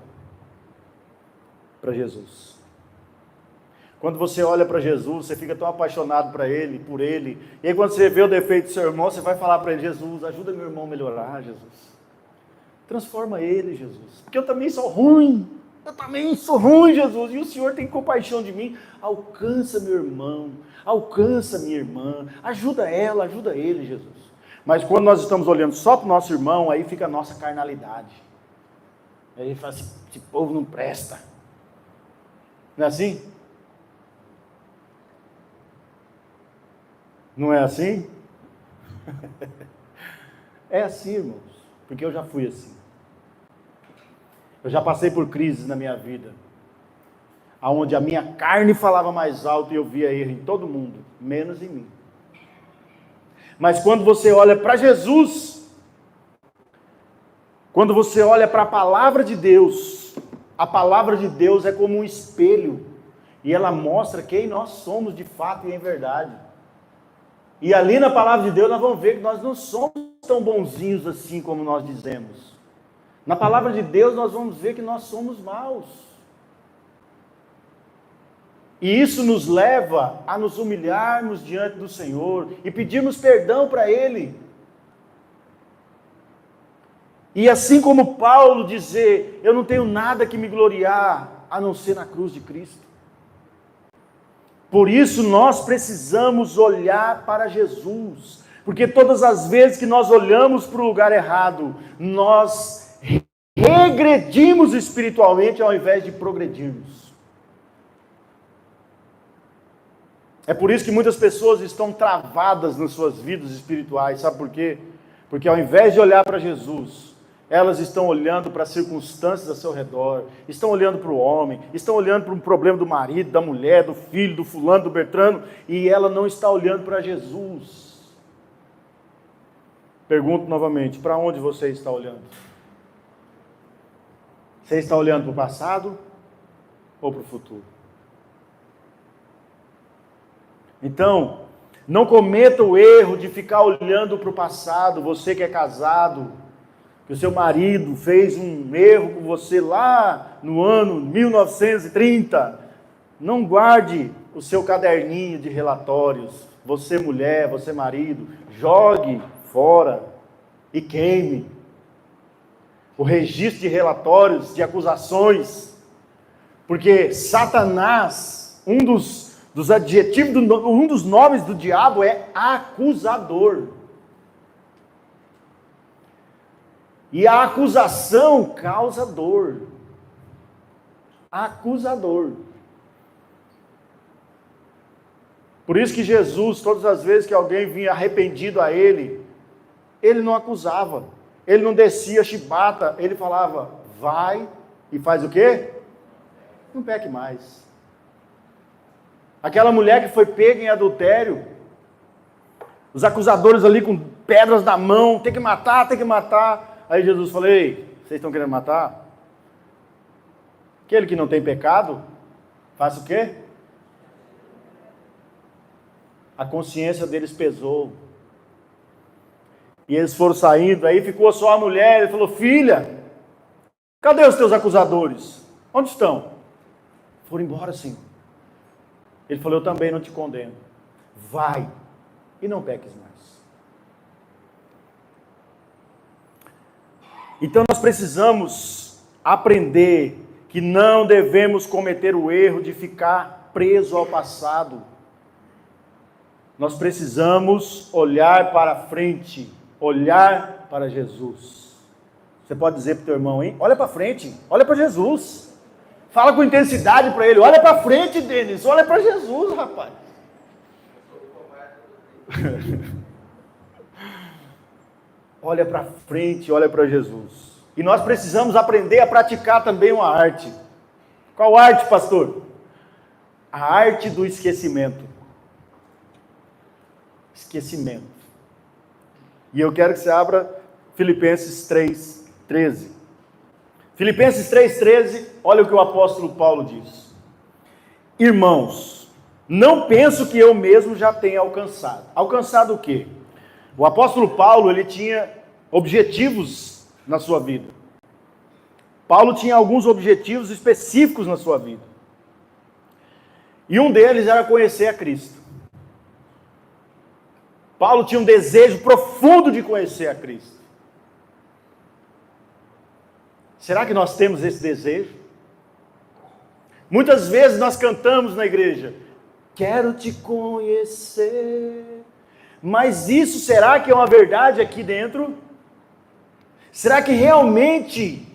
S1: Para Jesus. Quando você olha para Jesus, você fica tão apaixonado por ele. E aí quando você vê o defeito do seu irmão, você vai falar para ele: Jesus, ajuda meu irmão a melhorar, Jesus. Transforma ele, Jesus. Porque eu também sou ruim. Jesus. E o Senhor tem compaixão de mim. Alcança meu irmão. Alcança minha irmã. Ajuda ela, ajuda ele, Jesus. Mas quando nós estamos olhando só para o nosso irmão, aí fica a nossa carnalidade. Aí ele fala assim: esse povo não presta. Não é assim? Não é assim? É assim, irmãos, porque eu já fui assim. Eu já passei por crises na minha vida, onde a minha carne falava mais alto e eu via erro em todo mundo, menos em mim. Mas quando você olha para Jesus, quando você olha para a palavra de Deus, a palavra de Deus é como um espelho, e ela mostra quem nós somos de fato e em verdade. E ali na palavra de Deus nós vamos ver que nós não somos tão bonzinhos assim como nós dizemos. Na palavra de Deus nós vamos ver que nós somos maus. E isso nos leva a nos humilharmos diante do Senhor e pedirmos perdão para Ele. E assim como Paulo dizer: eu não tenho nada que me gloriar a não ser na cruz de Cristo. Por isso nós precisamos olhar para Jesus, porque todas as vezes que nós olhamos para o lugar errado, nós regredimos espiritualmente ao invés de progredirmos. É por isso que muitas pessoas estão travadas nas suas vidas espirituais, sabe por quê? Porque ao invés de olhar para Jesus, elas estão olhando para as circunstâncias ao seu redor, estão olhando para o homem, estão olhando para um problema do marido, da mulher, do filho, do fulano, do Bertrano, e ela não está olhando para Jesus. Pergunto novamente: para onde você está olhando? Você está olhando para o passado ou para o futuro? Então, não cometa o erro de ficar olhando para o passado, você que é casado, que o seu marido fez um erro com você lá no ano 1930, não guarde o seu caderninho de relatórios, você mulher, você marido, jogue fora e queime o registro de relatórios, de acusações, porque Satanás, um dos adjetivos, um dos nomes do diabo é acusador. E a acusação causa dor. Acusador. Por isso que Jesus, todas as vezes que alguém vinha arrependido a ele não acusava. Ele não descia chibata, ele falava: vai e faz o quê? Não peque mais. Aquela mulher que foi pega em adultério, os acusadores ali com pedras na mão, tem que matar, tem que matar. Aí Jesus falou: ei, vocês estão querendo matar? Aquele que não tem pecado, faça o quê? A consciência deles pesou. E eles foram saindo, aí ficou só a mulher. Ele falou: filha, cadê os teus acusadores? Onde estão? Foram embora, Senhor. Ele falou: eu também não te condeno. Vai e não peques mais. Então nós precisamos aprender que não devemos cometer o erro de ficar preso ao passado. Nós precisamos olhar para frente, olhar para Jesus. Você pode dizer para o teu irmão, hein? Olha para frente, olha para Jesus. Fala com intensidade para ele: olha para frente, Denis, olha para Jesus, rapaz. Olha para frente, olha para Jesus. E nós precisamos aprender a praticar também uma arte. Qual arte, pastor? A arte do esquecimento. Esquecimento. E eu quero que você abra Filipenses 3:13. Filipenses 3:13, olha o que o apóstolo Paulo diz: irmãos, não penso que eu mesmo já tenha alcançado. Alcançado o quê? O apóstolo Paulo, ele tinha objetivos na sua vida. Paulo tinha alguns objetivos específicos na sua vida. E um deles era conhecer a Cristo. Paulo tinha um desejo profundo de conhecer a Cristo. Será que nós temos esse desejo? Muitas vezes nós cantamos na igreja, quero te conhecer. Mas isso será que é uma verdade aqui dentro? Será que realmente,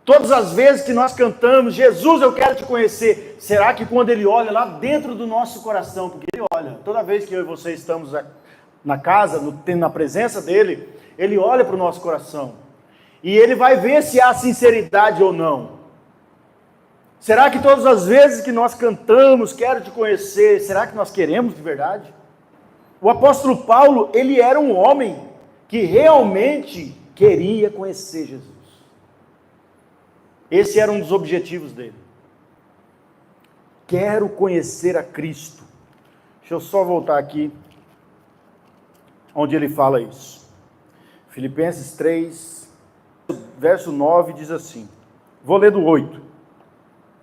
S1: todas as vezes que nós cantamos, Jesus, eu quero te conhecer, será que quando Ele olha lá dentro do nosso coração, porque Ele olha, toda vez que eu e você estamos na casa, na presença dEle, Ele olha para o nosso coração, e Ele vai ver se há sinceridade ou não. Será que todas as vezes que nós cantamos, quero te conhecer, será que nós queremos de verdade? O apóstolo Paulo, ele era um homem que realmente queria conhecer Jesus. Esse era um dos objetivos dele. Quero conhecer a Cristo. Deixa eu só voltar aqui, onde ele fala isso. Filipenses 3, verso 9 diz assim. Vou ler do 8.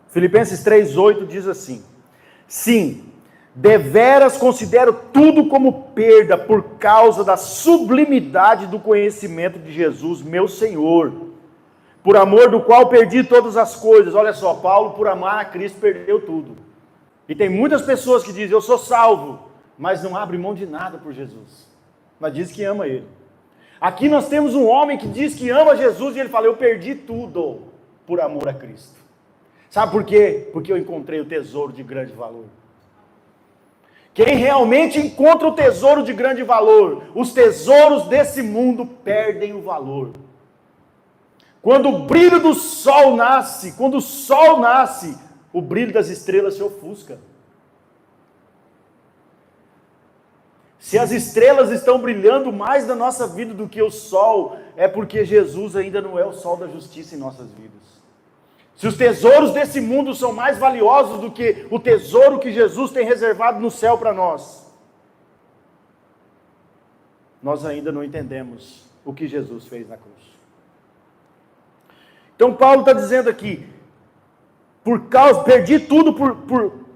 S1: Filipenses 3, 8 diz assim. Sim, deveras considero tudo como perda por causa da sublimidade do conhecimento de Jesus, meu Senhor, por amor do qual perdi todas as coisas. Olha só, Paulo, por amar a Cristo, perdeu tudo. E tem muitas pessoas que dizem, eu sou salvo, mas não abre mão de nada por Jesus, mas diz que ama Ele. Aqui nós temos um homem que diz que ama Jesus e ele fala, eu perdi tudo por amor a Cristo. Sabe por quê? Porque eu encontrei o tesouro de grande valor. Quem realmente encontra o tesouro de grande valor, os tesouros desse mundo perdem o valor. Quando o brilho do sol nasce, quando o sol nasce, o brilho das estrelas se ofusca. Se as estrelas estão brilhando mais na nossa vida do que o sol, é porque Jesus ainda não é o sol da justiça em nossas vidas. Se os tesouros desse mundo são mais valiosos do que o tesouro que Jesus tem reservado no céu para nós, nós ainda não entendemos o que Jesus fez na cruz. Então Paulo está dizendo aqui, perdi tudo,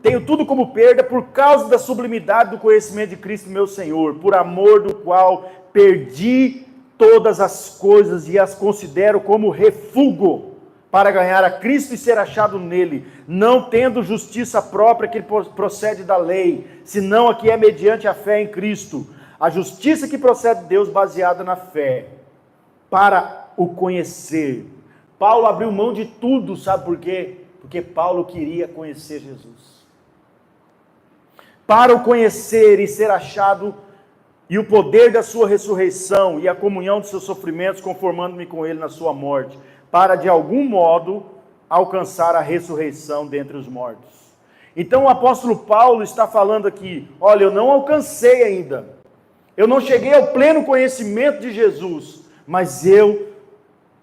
S1: tenho tudo como perda por causa da sublimidade do conhecimento de Cristo meu Senhor, por amor do qual perdi todas as coisas e as considero como refúgio para ganhar a Cristo e ser achado nele, não tendo justiça própria que procede da lei, senão a que é mediante a fé em Cristo, a justiça que procede de Deus baseada na fé, para o conhecer. Paulo abriu mão de tudo, sabe por quê? Porque Paulo queria conhecer Jesus. Para o conhecer e ser achado, e o poder da sua ressurreição, e a comunhão dos seus sofrimentos, conformando-me com ele na sua morte, para de algum modo alcançar a ressurreição dentre os mortos. Então o apóstolo Paulo está falando aqui, olha, eu não alcancei ainda, eu não cheguei ao pleno conhecimento de Jesus, mas eu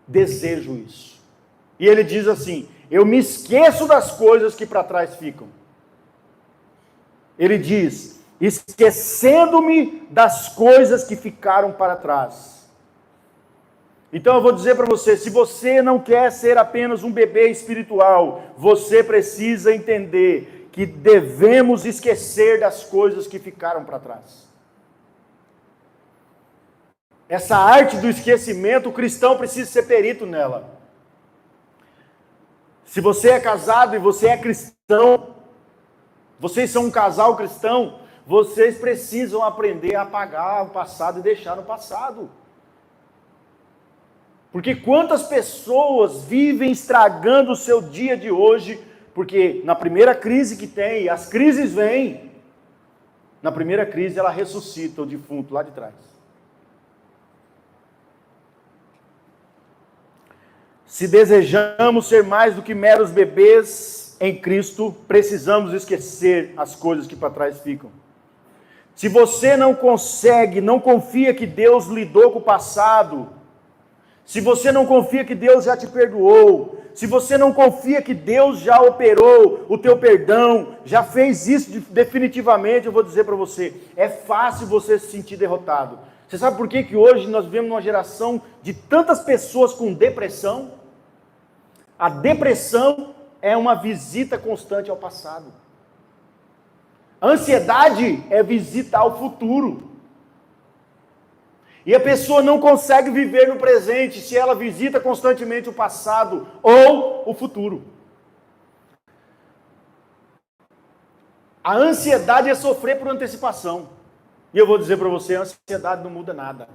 S1: desejo isso. E ele diz assim, eu me esqueço das coisas que para trás ficam. Ele diz, esquecendo-me das coisas que ficaram para trás. Então eu vou dizer para você, se você não quer ser apenas um bebê espiritual, você precisa entender que devemos esquecer das coisas que ficaram para trás. Essa arte do esquecimento, o cristão precisa ser perito nela. Se você é casado e você é cristão, vocês são um casal cristão, vocês precisam aprender a apagar o passado e deixar no passado. Porque quantas pessoas vivem estragando o seu dia de hoje, porque na primeira crise que tem, as crises vêm, na primeira crise ela ressuscita o defunto lá de trás. Se desejamos ser mais do que meros bebês em Cristo, precisamos esquecer as coisas que para trás ficam. Se você não consegue, não confia que Deus lidou com o passado, se você não confia que Deus já te perdoou, se você não confia que Deus já operou o teu perdão, já fez isso definitivamente, eu vou dizer para você, é fácil você se sentir derrotado. Você sabe por que hoje nós vivemos numa geração de tantas pessoas com depressão? A depressão é uma visita constante ao passado. A ansiedade é visita ao futuro. E a pessoa não consegue viver no presente se ela visita constantemente o passado ou o futuro. A ansiedade é sofrer por antecipação. E eu vou dizer para você, a ansiedade não muda nada.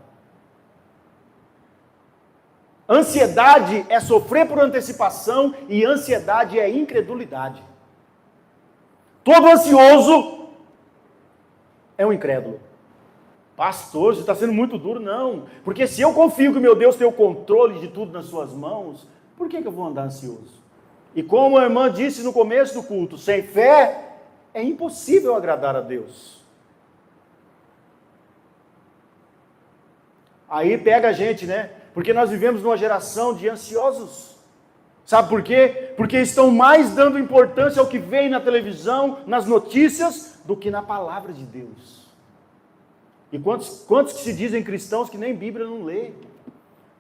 S1: Ansiedade é sofrer por antecipação e ansiedade é incredulidade. Todo ansioso é um incrédulo. Pastor, você está sendo muito duro. Não, porque se eu confio que meu Deus tem o controle de tudo nas suas mãos, por que eu vou andar ansioso? E como a irmã disse no começo do culto, sem fé é impossível agradar a Deus. Aí pega a gente, né? Porque nós vivemos numa geração de ansiosos. Sabe por quê? Porque estão mais dando importância ao que vem na televisão, nas notícias, do que na palavra de Deus. E quantos que se dizem cristãos que nem Bíblia não lê?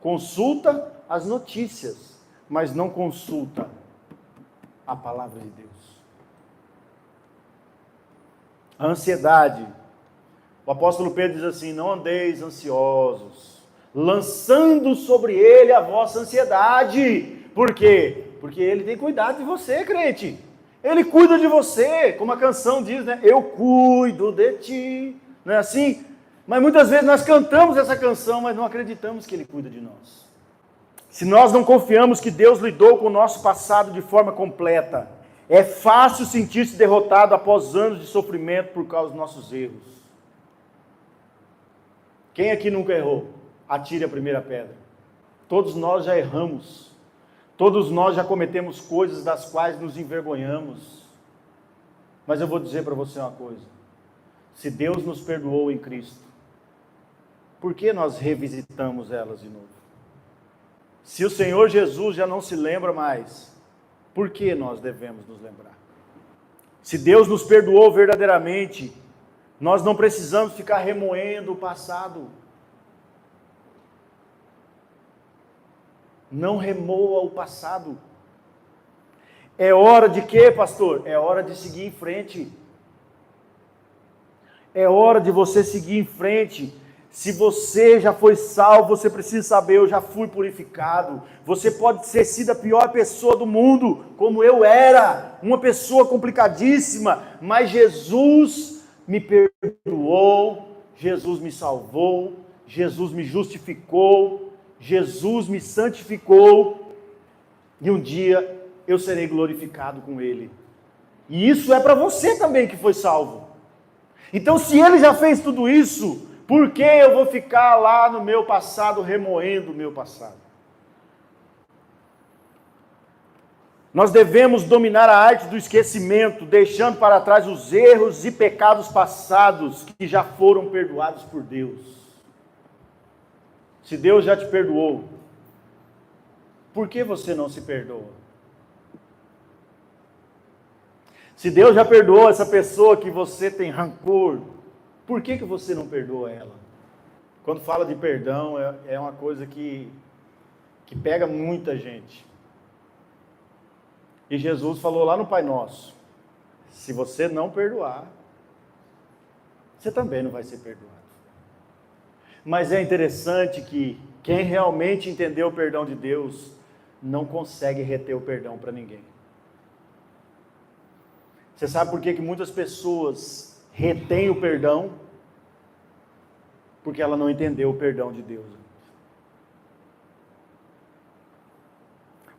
S1: Consulta as notícias, mas não consulta a palavra de Deus. A ansiedade. O apóstolo Pedro diz assim, não andeis ansiosos, lançando sobre ele a vossa ansiedade. Por quê? Porque ele tem cuidado de você, crente. Ele cuida de você, como a canção diz, né? Eu cuido de ti. Não é assim? Mas muitas vezes nós cantamos essa canção, mas não acreditamos que ele cuida de nós. Se nós não confiamos que Deus lidou com o nosso passado de forma completa, é fácil sentir-se derrotado após anos de sofrimento por causa dos nossos erros. Quem aqui nunca errou? Atire a primeira pedra. Todos nós já erramos. Todos nós já cometemos coisas das quais nos envergonhamos. Mas eu vou dizer para você uma coisa. Se Deus nos perdoou em Cristo, por que nós revisitamos elas de novo? Se o Senhor Jesus já não se lembra mais, por que nós devemos nos lembrar? Se Deus nos perdoou verdadeiramente, nós não precisamos ficar remoendo o passado. Não remoa o passado. É hora de quê, pastor? É hora de seguir em frente. É hora de você seguir em frente. Se você já foi salvo, você precisa saber, eu já fui purificado. Você pode ter sido a pior pessoa do mundo, como eu era, uma pessoa complicadíssima, mas Jesus me perdoou, Jesus me salvou, Jesus me justificou, Jesus me santificou, e um dia eu serei glorificado com Ele. E isso é para você também que foi salvo. Então, se Ele já fez tudo isso, por que eu vou ficar lá no meu passado, remoendo o meu passado? Nós devemos dominar a arte do esquecimento, deixando para trás os erros e pecados passados que já foram perdoados por Deus. Se Deus já te perdoou, por que você não se perdoa? Se Deus já perdoou essa pessoa que você tem rancor, por que você não perdoa ela? Quando fala de perdão, é uma coisa que pega muita gente. E Jesus falou lá no Pai Nosso, se você não perdoar, você também não vai ser perdoado. Mas é interessante que quem realmente entendeu o perdão de Deus, não consegue reter o perdão para ninguém. Você sabe por que muitas pessoas retêm o perdão? Porque ela não entendeu o perdão de Deus.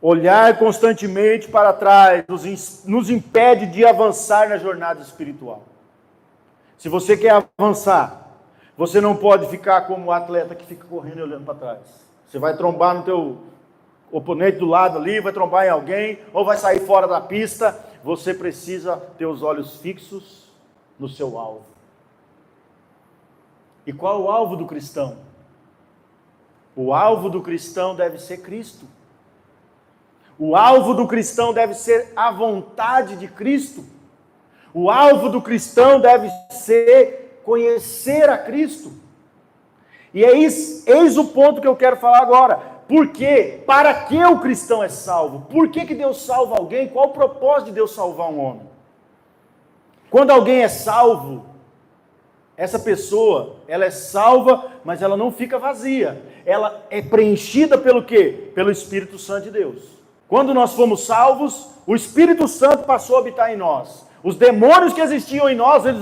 S1: Olhar constantemente para trás nos impede de avançar na jornada espiritual. Se você quer avançar, você não pode ficar como o atleta que fica correndo e olhando para trás. Você vai trombar no teu oponente do lado ali, vai trombar em alguém, ou vai sair fora da pista. Você precisa ter os olhos fixos no seu alvo. E qual o alvo do cristão? O alvo do cristão deve ser Cristo. O alvo do cristão deve ser a vontade de Cristo. O alvo do cristão deve ser conhecer a Cristo. E eis o ponto que eu quero falar agora. Por quê? Para que o cristão é salvo? Por que Deus salva alguém? Qual o propósito de Deus salvar um homem? Quando alguém é salvo, essa pessoa, ela é salva, mas ela não fica vazia. Ela é preenchida pelo quê? Pelo Espírito Santo de Deus. Quando nós fomos salvos, o Espírito Santo passou a habitar em nós. Os demônios que existiam em nós, eles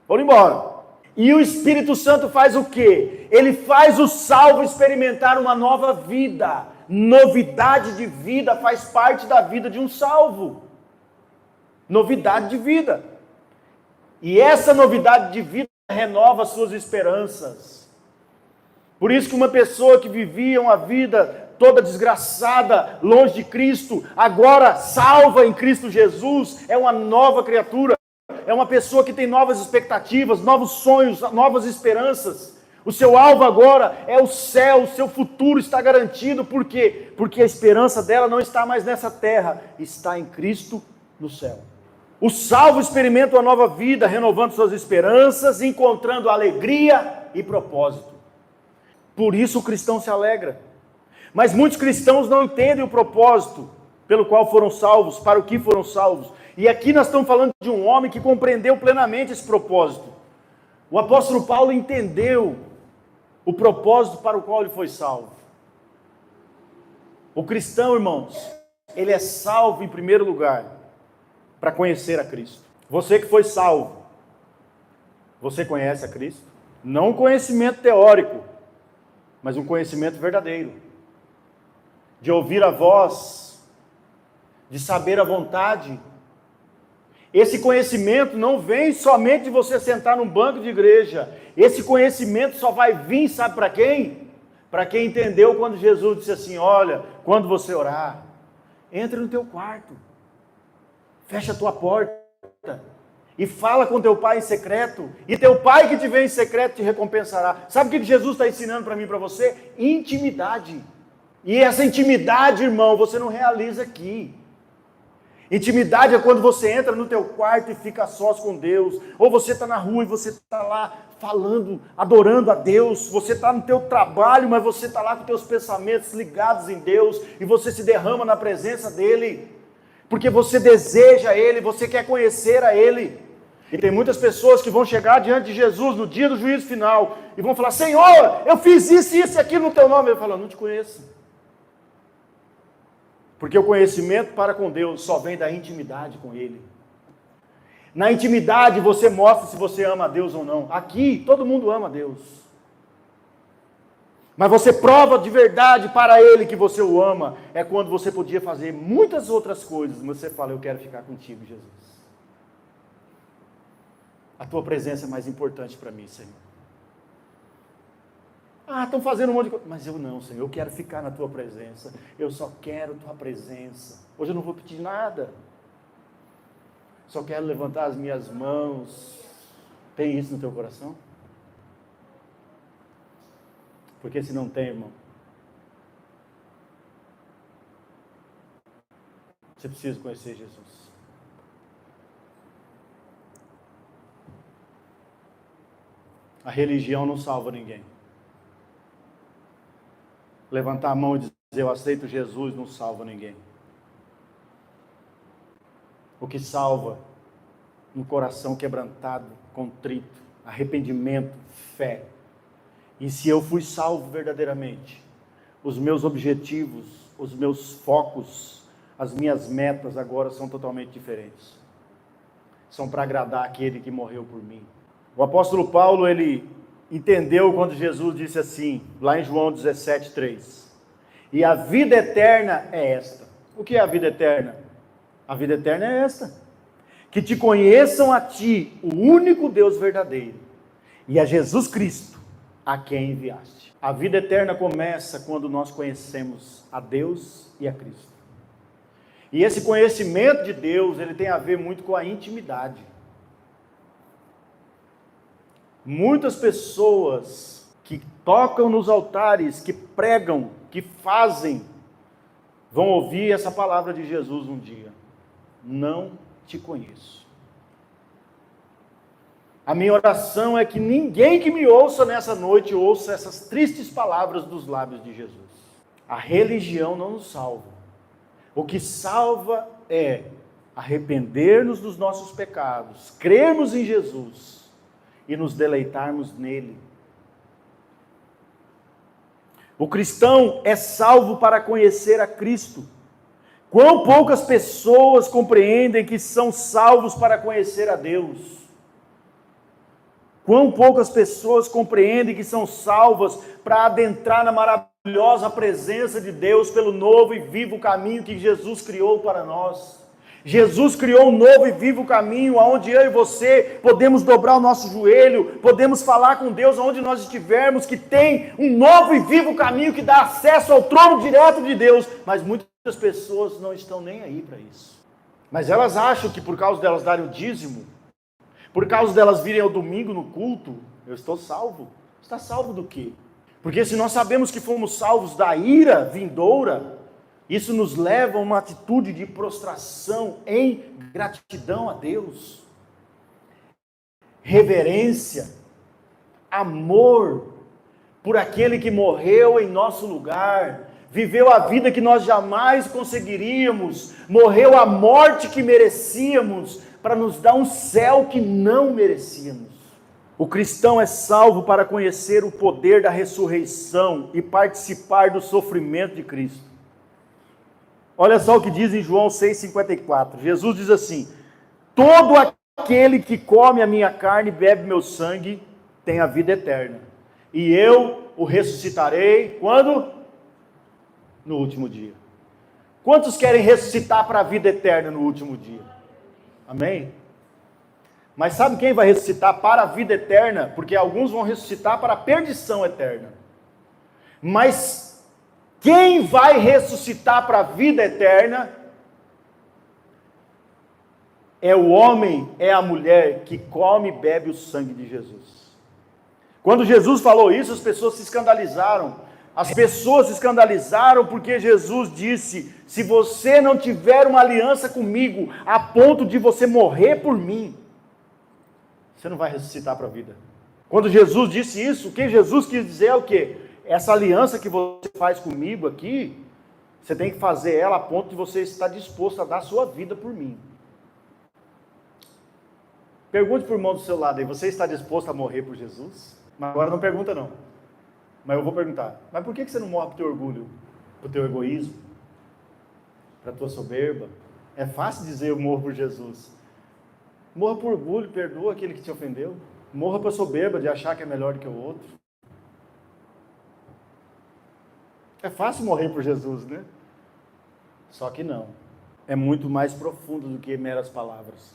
S1: foram embora. E o Espírito Santo faz o quê? Ele faz o salvo experimentar uma nova vida. Novidade de vida faz parte da vida de um salvo. Novidade de vida. E essa novidade de vida renova suas esperanças. Por isso que uma pessoa que vivia uma vida toda desgraçada, longe de Cristo, agora salva em Cristo Jesus, é uma nova criatura. É uma pessoa que tem novas expectativas, novos sonhos, novas esperanças. O seu alvo agora é o céu, o seu futuro está garantido. Por quê? Porque a esperança dela não está mais nessa terra, está em Cristo no céu. O salvo experimenta uma nova vida, renovando suas esperanças, encontrando alegria e propósito. Por isso o cristão se alegra. Mas muitos cristãos não entendem o propósito pelo qual foram salvos, para o que foram salvos. E aqui nós estamos falando de um homem que compreendeu plenamente esse propósito. O apóstolo Paulo entendeu o propósito para o qual ele foi salvo. O cristão, irmãos, ele é salvo em primeiro lugar para conhecer a Cristo. Você que foi salvo, você conhece a Cristo? Não um conhecimento teórico, mas um conhecimento verdadeiro. De ouvir a voz, de saber a vontade. Esse conhecimento não vem somente de você sentar num banco de igreja. Esse conhecimento só vai vir, sabe para quem? Para quem entendeu quando Jesus disse assim, olha, quando você orar, entre no teu quarto, fecha a tua porta e fala com teu pai em secreto, e teu pai que te vê em secreto te recompensará. Sabe o que Jesus está ensinando para mim e para você? Intimidade. E essa intimidade, irmão, você não realiza aqui. Intimidade é quando você entra no teu quarto e fica a sós com Deus, ou você está na rua e você está lá falando, adorando a Deus, você está no teu trabalho, mas você está lá com teus pensamentos ligados em Deus, e você se derrama na presença dEle, porque você deseja Ele, você quer conhecer a Ele. E tem muitas pessoas que vão chegar diante de Jesus no dia do juízo final, e vão falar, Senhor, eu fiz isso e aquilo no teu nome. Ele fala, não te conheço. Porque o conhecimento para com Deus só vem da intimidade com Ele. Na intimidade você mostra se você ama a Deus ou não. Aqui todo mundo ama a Deus. Mas você prova de verdade para Ele que você o ama. É quando você podia fazer muitas outras coisas, mas você fala, eu quero ficar contigo, Jesus. A tua presença é mais importante para mim, Senhor. Ah, estão fazendo um monte de coisa. Mas eu não, Senhor, eu quero ficar na tua presença. Eu só quero tua presença. Hoje eu não vou pedir nada. Só quero levantar as minhas mãos. Tem isso no teu coração? Porque se não tem, irmão, você precisa conhecer Jesus. A religião não salva ninguém. Levantar a mão e dizer, eu aceito Jesus, não salva ninguém. O que salva, um coração quebrantado, contrito, arrependimento, fé. E se eu fui salvo verdadeiramente, os meus objetivos, os meus focos, as minhas metas agora são totalmente diferentes. São para agradar aquele que morreu por mim. O apóstolo Paulo, ele entendeu quando Jesus disse assim, lá em João 17:3. E a vida eterna é esta. O que é a vida eterna? A vida eterna é esta. Que te conheçam a ti, o único Deus verdadeiro, e a Jesus Cristo, a quem enviaste. A vida eterna começa quando nós conhecemos a Deus e a Cristo. E esse conhecimento de Deus, ele tem a ver muito com a intimidade. Muitas pessoas que tocam nos altares, que pregam, que fazem, vão ouvir essa palavra de Jesus um dia. Não te conheço. A minha oração é que ninguém que me ouça nessa noite ouça essas tristes palavras dos lábios de Jesus. A religião não nos salva. O que salva é arrepender-nos dos nossos pecados, crermos em Jesus e nos deleitarmos nele. O cristão é salvo para conhecer a Cristo. Quão poucas pessoas compreendem que são salvos para conhecer a Deus. Quão poucas pessoas compreendem que são salvas para adentrar na maravilhosa presença de Deus pelo novo e vivo caminho que Jesus criou para nós. Jesus criou um novo e vivo caminho, onde eu e você podemos dobrar o nosso joelho, podemos falar com Deus onde nós estivermos, que tem um novo e vivo caminho que dá acesso ao trono direto de Deus, mas muitas pessoas não estão nem aí para isso. Mas elas acham que por causa delas darem o dízimo, por causa delas virem ao domingo no culto, eu estou salvo. Está salvo do quê? Porque se nós sabemos que fomos salvos da ira vindoura, isso nos leva a uma atitude de prostração em gratidão a Deus, reverência, amor por aquele que morreu em nosso lugar, viveu a vida que nós jamais conseguiríamos, morreu a morte que merecíamos, para nos dar um céu que não merecíamos. O cristão é salvo para conhecer o poder da ressurreição e participar do sofrimento de Cristo. Olha só o que diz em João 6,54. Jesus diz assim: todo aquele que come a minha carne e bebe meu sangue tem a vida eterna. E eu o ressuscitarei, quando? No último dia. Quantos querem ressuscitar para a vida eterna no último dia? Amém? Mas sabe quem vai ressuscitar para a vida eterna? Porque alguns vão ressuscitar para a perdição eterna. Mas quem vai ressuscitar para a vida eterna é o homem, é a mulher que come e bebe o sangue de Jesus. Quando Jesus falou isso, as pessoas se escandalizaram. As pessoas se escandalizaram porque Jesus disse: se você não tiver uma aliança comigo, a ponto de você morrer por mim, você não vai ressuscitar para a vida. Quando Jesus disse isso, o que Jesus quis dizer é o quê? Essa aliança que você faz comigo aqui, você tem que fazer ela a ponto de você estar disposto a dar a sua vida por mim. Pergunte para o irmão do seu lado aí: você está disposto a morrer por Jesus? Mas agora não pergunta não. Mas eu vou perguntar: mas por que você não morre para o teu orgulho, para o teu egoísmo, para a tua soberba? É fácil dizer eu morro por Jesus. Morra por orgulho, perdoa aquele que te ofendeu. Morra para a soberba de achar que é melhor do que o outro. É fácil morrer por Jesus, né? Só que não. É muito mais profundo do que meras palavras.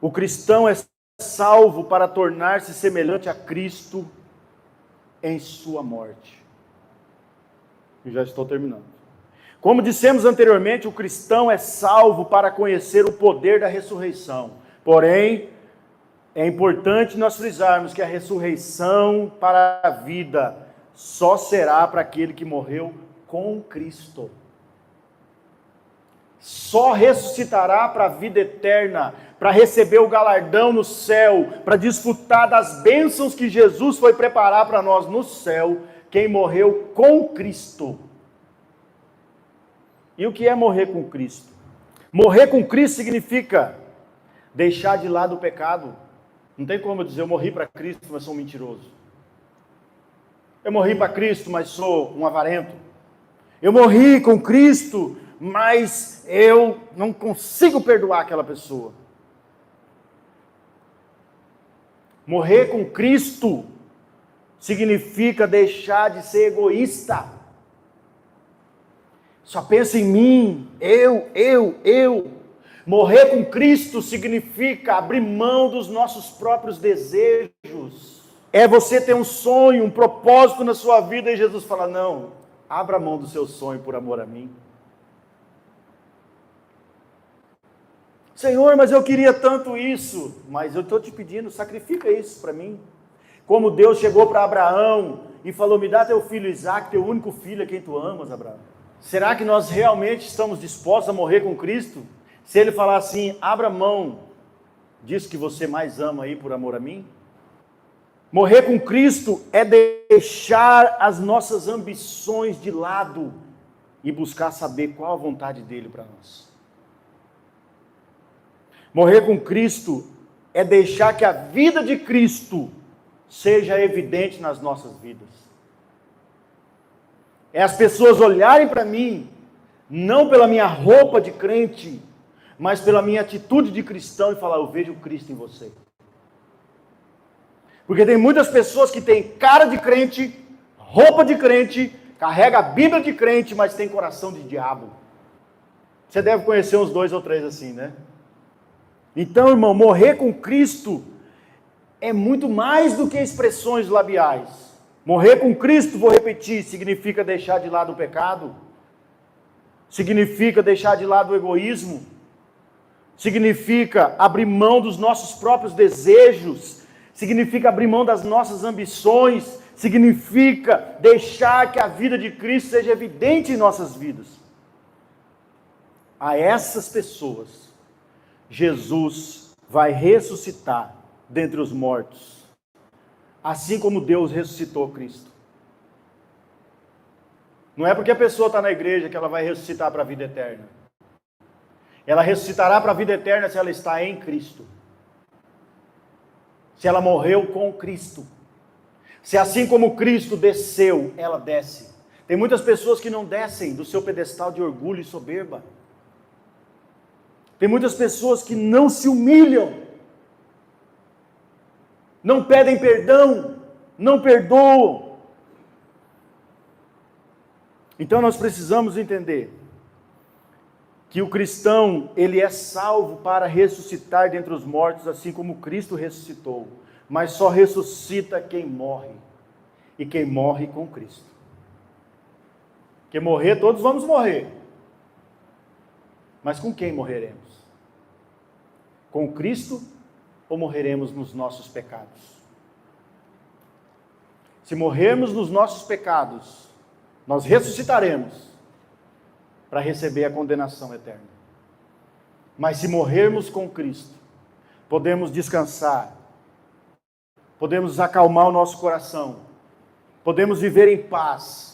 S1: O cristão é salvo para tornar-se semelhante a Cristo em sua morte. Eu já estou terminando. Como dissemos anteriormente, o cristão é salvo para conhecer o poder da ressurreição. Porém, é importante nós frisarmos que a ressurreição para a vida só será para aquele que morreu com Cristo. Só ressuscitará para a vida eterna, para receber o galardão no céu, para desfrutar das bênçãos que Jesus foi preparar para nós no céu, quem morreu com Cristo. E o que é morrer com Cristo? Morrer com Cristo significa deixar de lado o pecado. Não tem como eu dizer: eu morri para Cristo, mas sou um mentiroso. Eu morri para Cristo, mas sou um avarento. Eu morri com Cristo, mas eu não consigo perdoar aquela pessoa. Morrer com Cristo significa deixar de ser egoísta. Só pensa em mim, eu. Morrer com Cristo significa abrir mão dos nossos próprios desejos. É você ter um sonho, um propósito na sua vida e Jesus fala: não, abra mão do seu sonho por amor a mim. Senhor, mas eu queria tanto isso. Mas eu estou te pedindo, sacrifica isso para mim. Como Deus chegou para Abraão e falou: me dá teu filho Isaque, teu único filho a quem tu amas, Abraão. Será que nós realmente estamos dispostos a morrer com Cristo? Se ele falar assim: abra mão disso que você mais ama aí por amor a mim? Morrer com Cristo é deixar as nossas ambições de lado e buscar saber qual a vontade dele para nós. Morrer com Cristo é deixar que a vida de Cristo seja evidente nas nossas vidas. É as pessoas olharem para mim, não pela minha roupa de crente, mas pela minha atitude de cristão e falar, eu vejo Cristo em você. Porque tem muitas pessoas que têm cara de crente, roupa de crente, carrega a Bíblia de crente, mas tem coração de diabo. Você deve conhecer uns 2 ou 3 assim, né? Então, irmão, morrer com Cristo é muito mais do que expressões labiais. Morrer com Cristo, vou repetir, significa deixar de lado o pecado, significa deixar de lado o egoísmo, significa abrir mão dos nossos próprios desejos, significa abrir mão das nossas ambições, significa deixar que a vida de Cristo seja evidente em nossas vidas. A essas pessoas, Jesus vai ressuscitar dentre os mortos, assim como Deus ressuscitou Cristo. Não é porque a pessoa está na igreja que ela vai ressuscitar para a vida eterna. Ela ressuscitará para a vida eterna se ela está em Cristo. Se ela morreu com Cristo. Se assim como Cristo desceu, ela desce. Tem muitas pessoas que não descem do seu pedestal de orgulho e soberba. Tem muitas pessoas que não se humilham, não pedem perdão, não perdoam. Então nós precisamos entender que o cristão, ele é salvo para ressuscitar dentre os mortos, assim como Cristo ressuscitou. Mas só ressuscita quem morre, e quem morre com Cristo. Porque morrer, todos vamos morrer. Mas com quem morreremos? Com Cristo ou morreremos nos nossos pecados? Se morrermos nos nossos pecados, nós ressuscitaremos para receber a condenação eterna. Mas se morrermos com Cristo, podemos descansar, podemos acalmar o nosso coração, podemos viver em paz,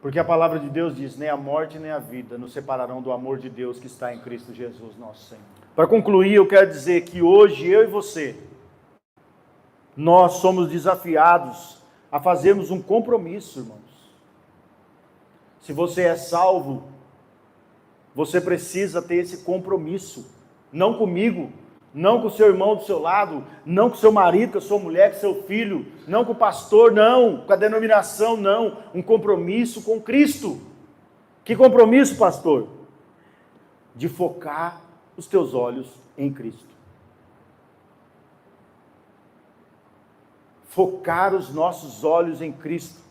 S1: porque a palavra de Deus diz, nem a morte nem a vida nos separarão do amor de Deus que está em Cristo Jesus, nosso Senhor. Para concluir, eu quero dizer que hoje eu e você, nós somos desafiados a fazermos um compromisso, irmãos. Se você é salvo, você precisa ter esse compromisso, não comigo, não com o seu irmão do seu lado, não com o seu marido, com a sua mulher, com o seu filho, não com o pastor, não, com a denominação, não, um compromisso com Cristo. Que compromisso, pastor? De focar os teus olhos em Cristo. Focar os nossos olhos em Cristo.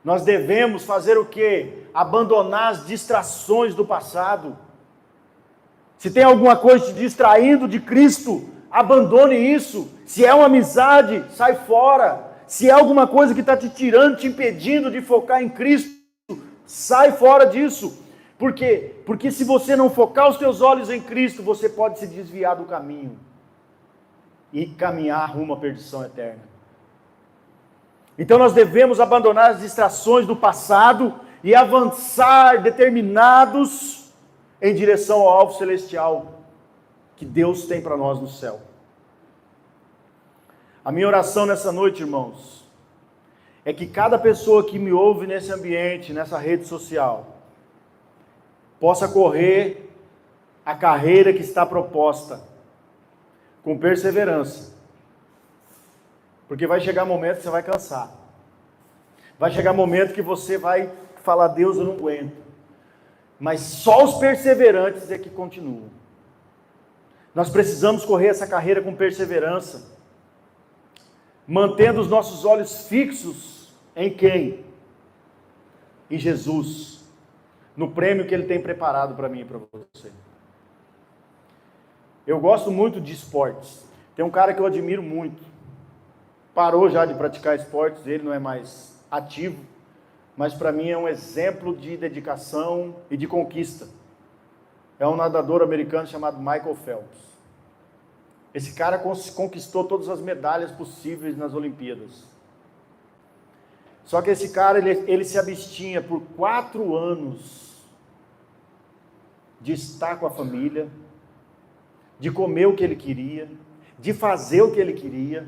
S1: Nós devemos fazer o quê? Abandonar as distrações do passado. Se tem alguma coisa te distraindo de Cristo, abandone isso. Se é uma amizade, sai fora. Se é alguma coisa que está te tirando, te impedindo de focar em Cristo, sai fora disso. Por quê? Porque se você não focar os teus olhos em Cristo, você pode se desviar do caminho e caminhar rumo à perdição eterna. Então nós devemos abandonar as distrações do passado e avançar determinados em direção ao alvo celestial que Deus tem para nós no céu. A minha oração nessa noite, irmãos, é que cada pessoa que me ouve nesse ambiente, nessa rede social, possa correr a carreira que está proposta com perseverança. Porque vai chegar momento que você vai cansar. Vai chegar momento que você vai falar, Deus, eu não aguento. Mas só os perseverantes é que continuam. Nós precisamos correr essa carreira com perseverança, mantendo os nossos olhos fixos em quem? Em Jesus, no prêmio que Ele tem preparado para mim e para você. Eu gosto muito de esportes. Tem um cara que eu admiro muito. Parou já de praticar esportes, ele não é mais ativo, mas para mim é um exemplo de dedicação e de conquista. é um nadador americano chamado Michael Phelps. Esse cara conquistou todas as medalhas possíveis nas Olimpíadas. Só que esse cara, ele se abstinha por 4 anos de estar com a família, de comer o que ele queria, de fazer o que ele queria.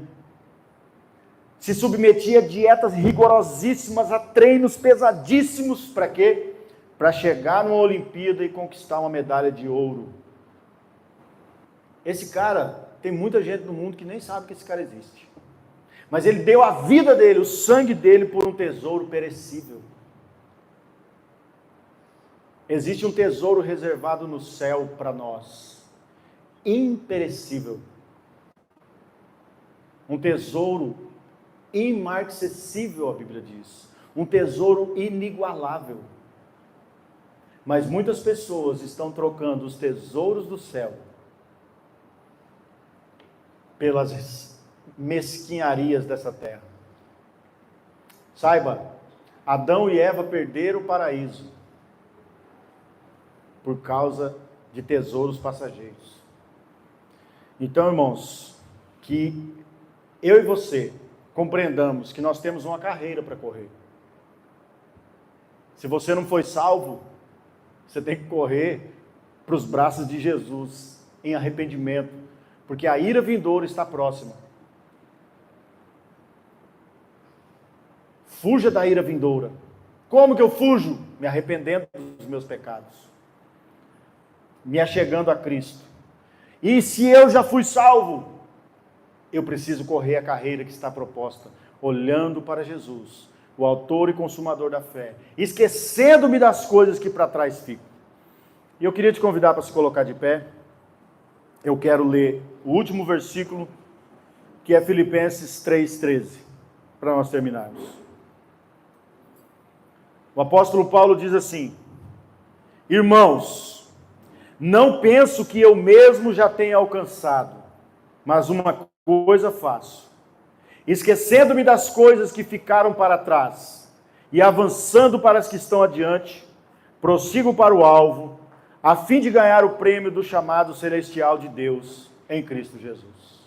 S1: Se submetia a dietas rigorosíssimas, a treinos pesadíssimos. Para quê? Para chegar numa Olimpíada e conquistar uma medalha de ouro. Esse cara, tem muita gente no mundo que nem sabe que esse cara existe. Mas ele deu a vida dele, o sangue dele, por um tesouro perecível. Existe um tesouro reservado no céu para nós, imperecível. Um tesouro imarcessível, a Bíblia diz. Um tesouro inigualável. Mas muitas pessoas estão trocando os tesouros do céu pelas mesquinharias dessa terra. Saiba, Adão e Eva perderam o paraíso por causa de tesouros passageiros. Então, irmãos, que eu e você compreendamos que nós temos uma carreira para correr. Se você não foi salvo, você tem que correr para os braços de Jesus em arrependimento, porque a ira vindoura está próxima. Fuja da ira vindoura. Como que eu fujo? Me arrependendo dos meus pecados, me achegando a Cristo. E se eu já fui salvo, eu preciso correr a carreira que está proposta, olhando para Jesus, o autor e consumador da fé, esquecendo-me das coisas que para trás ficam. E eu queria te convidar para se colocar de pé. Eu quero ler o último versículo, que é Filipenses 3,13, para nós terminarmos. O apóstolo Paulo diz assim: irmãos, não penso que eu mesmo já tenha alcançado, mas uma coisa faço, esquecendo-me das coisas que ficaram para trás e avançando para as que estão adiante, prossigo para o alvo, a fim de ganhar o prêmio do chamado celestial de Deus em Cristo Jesus.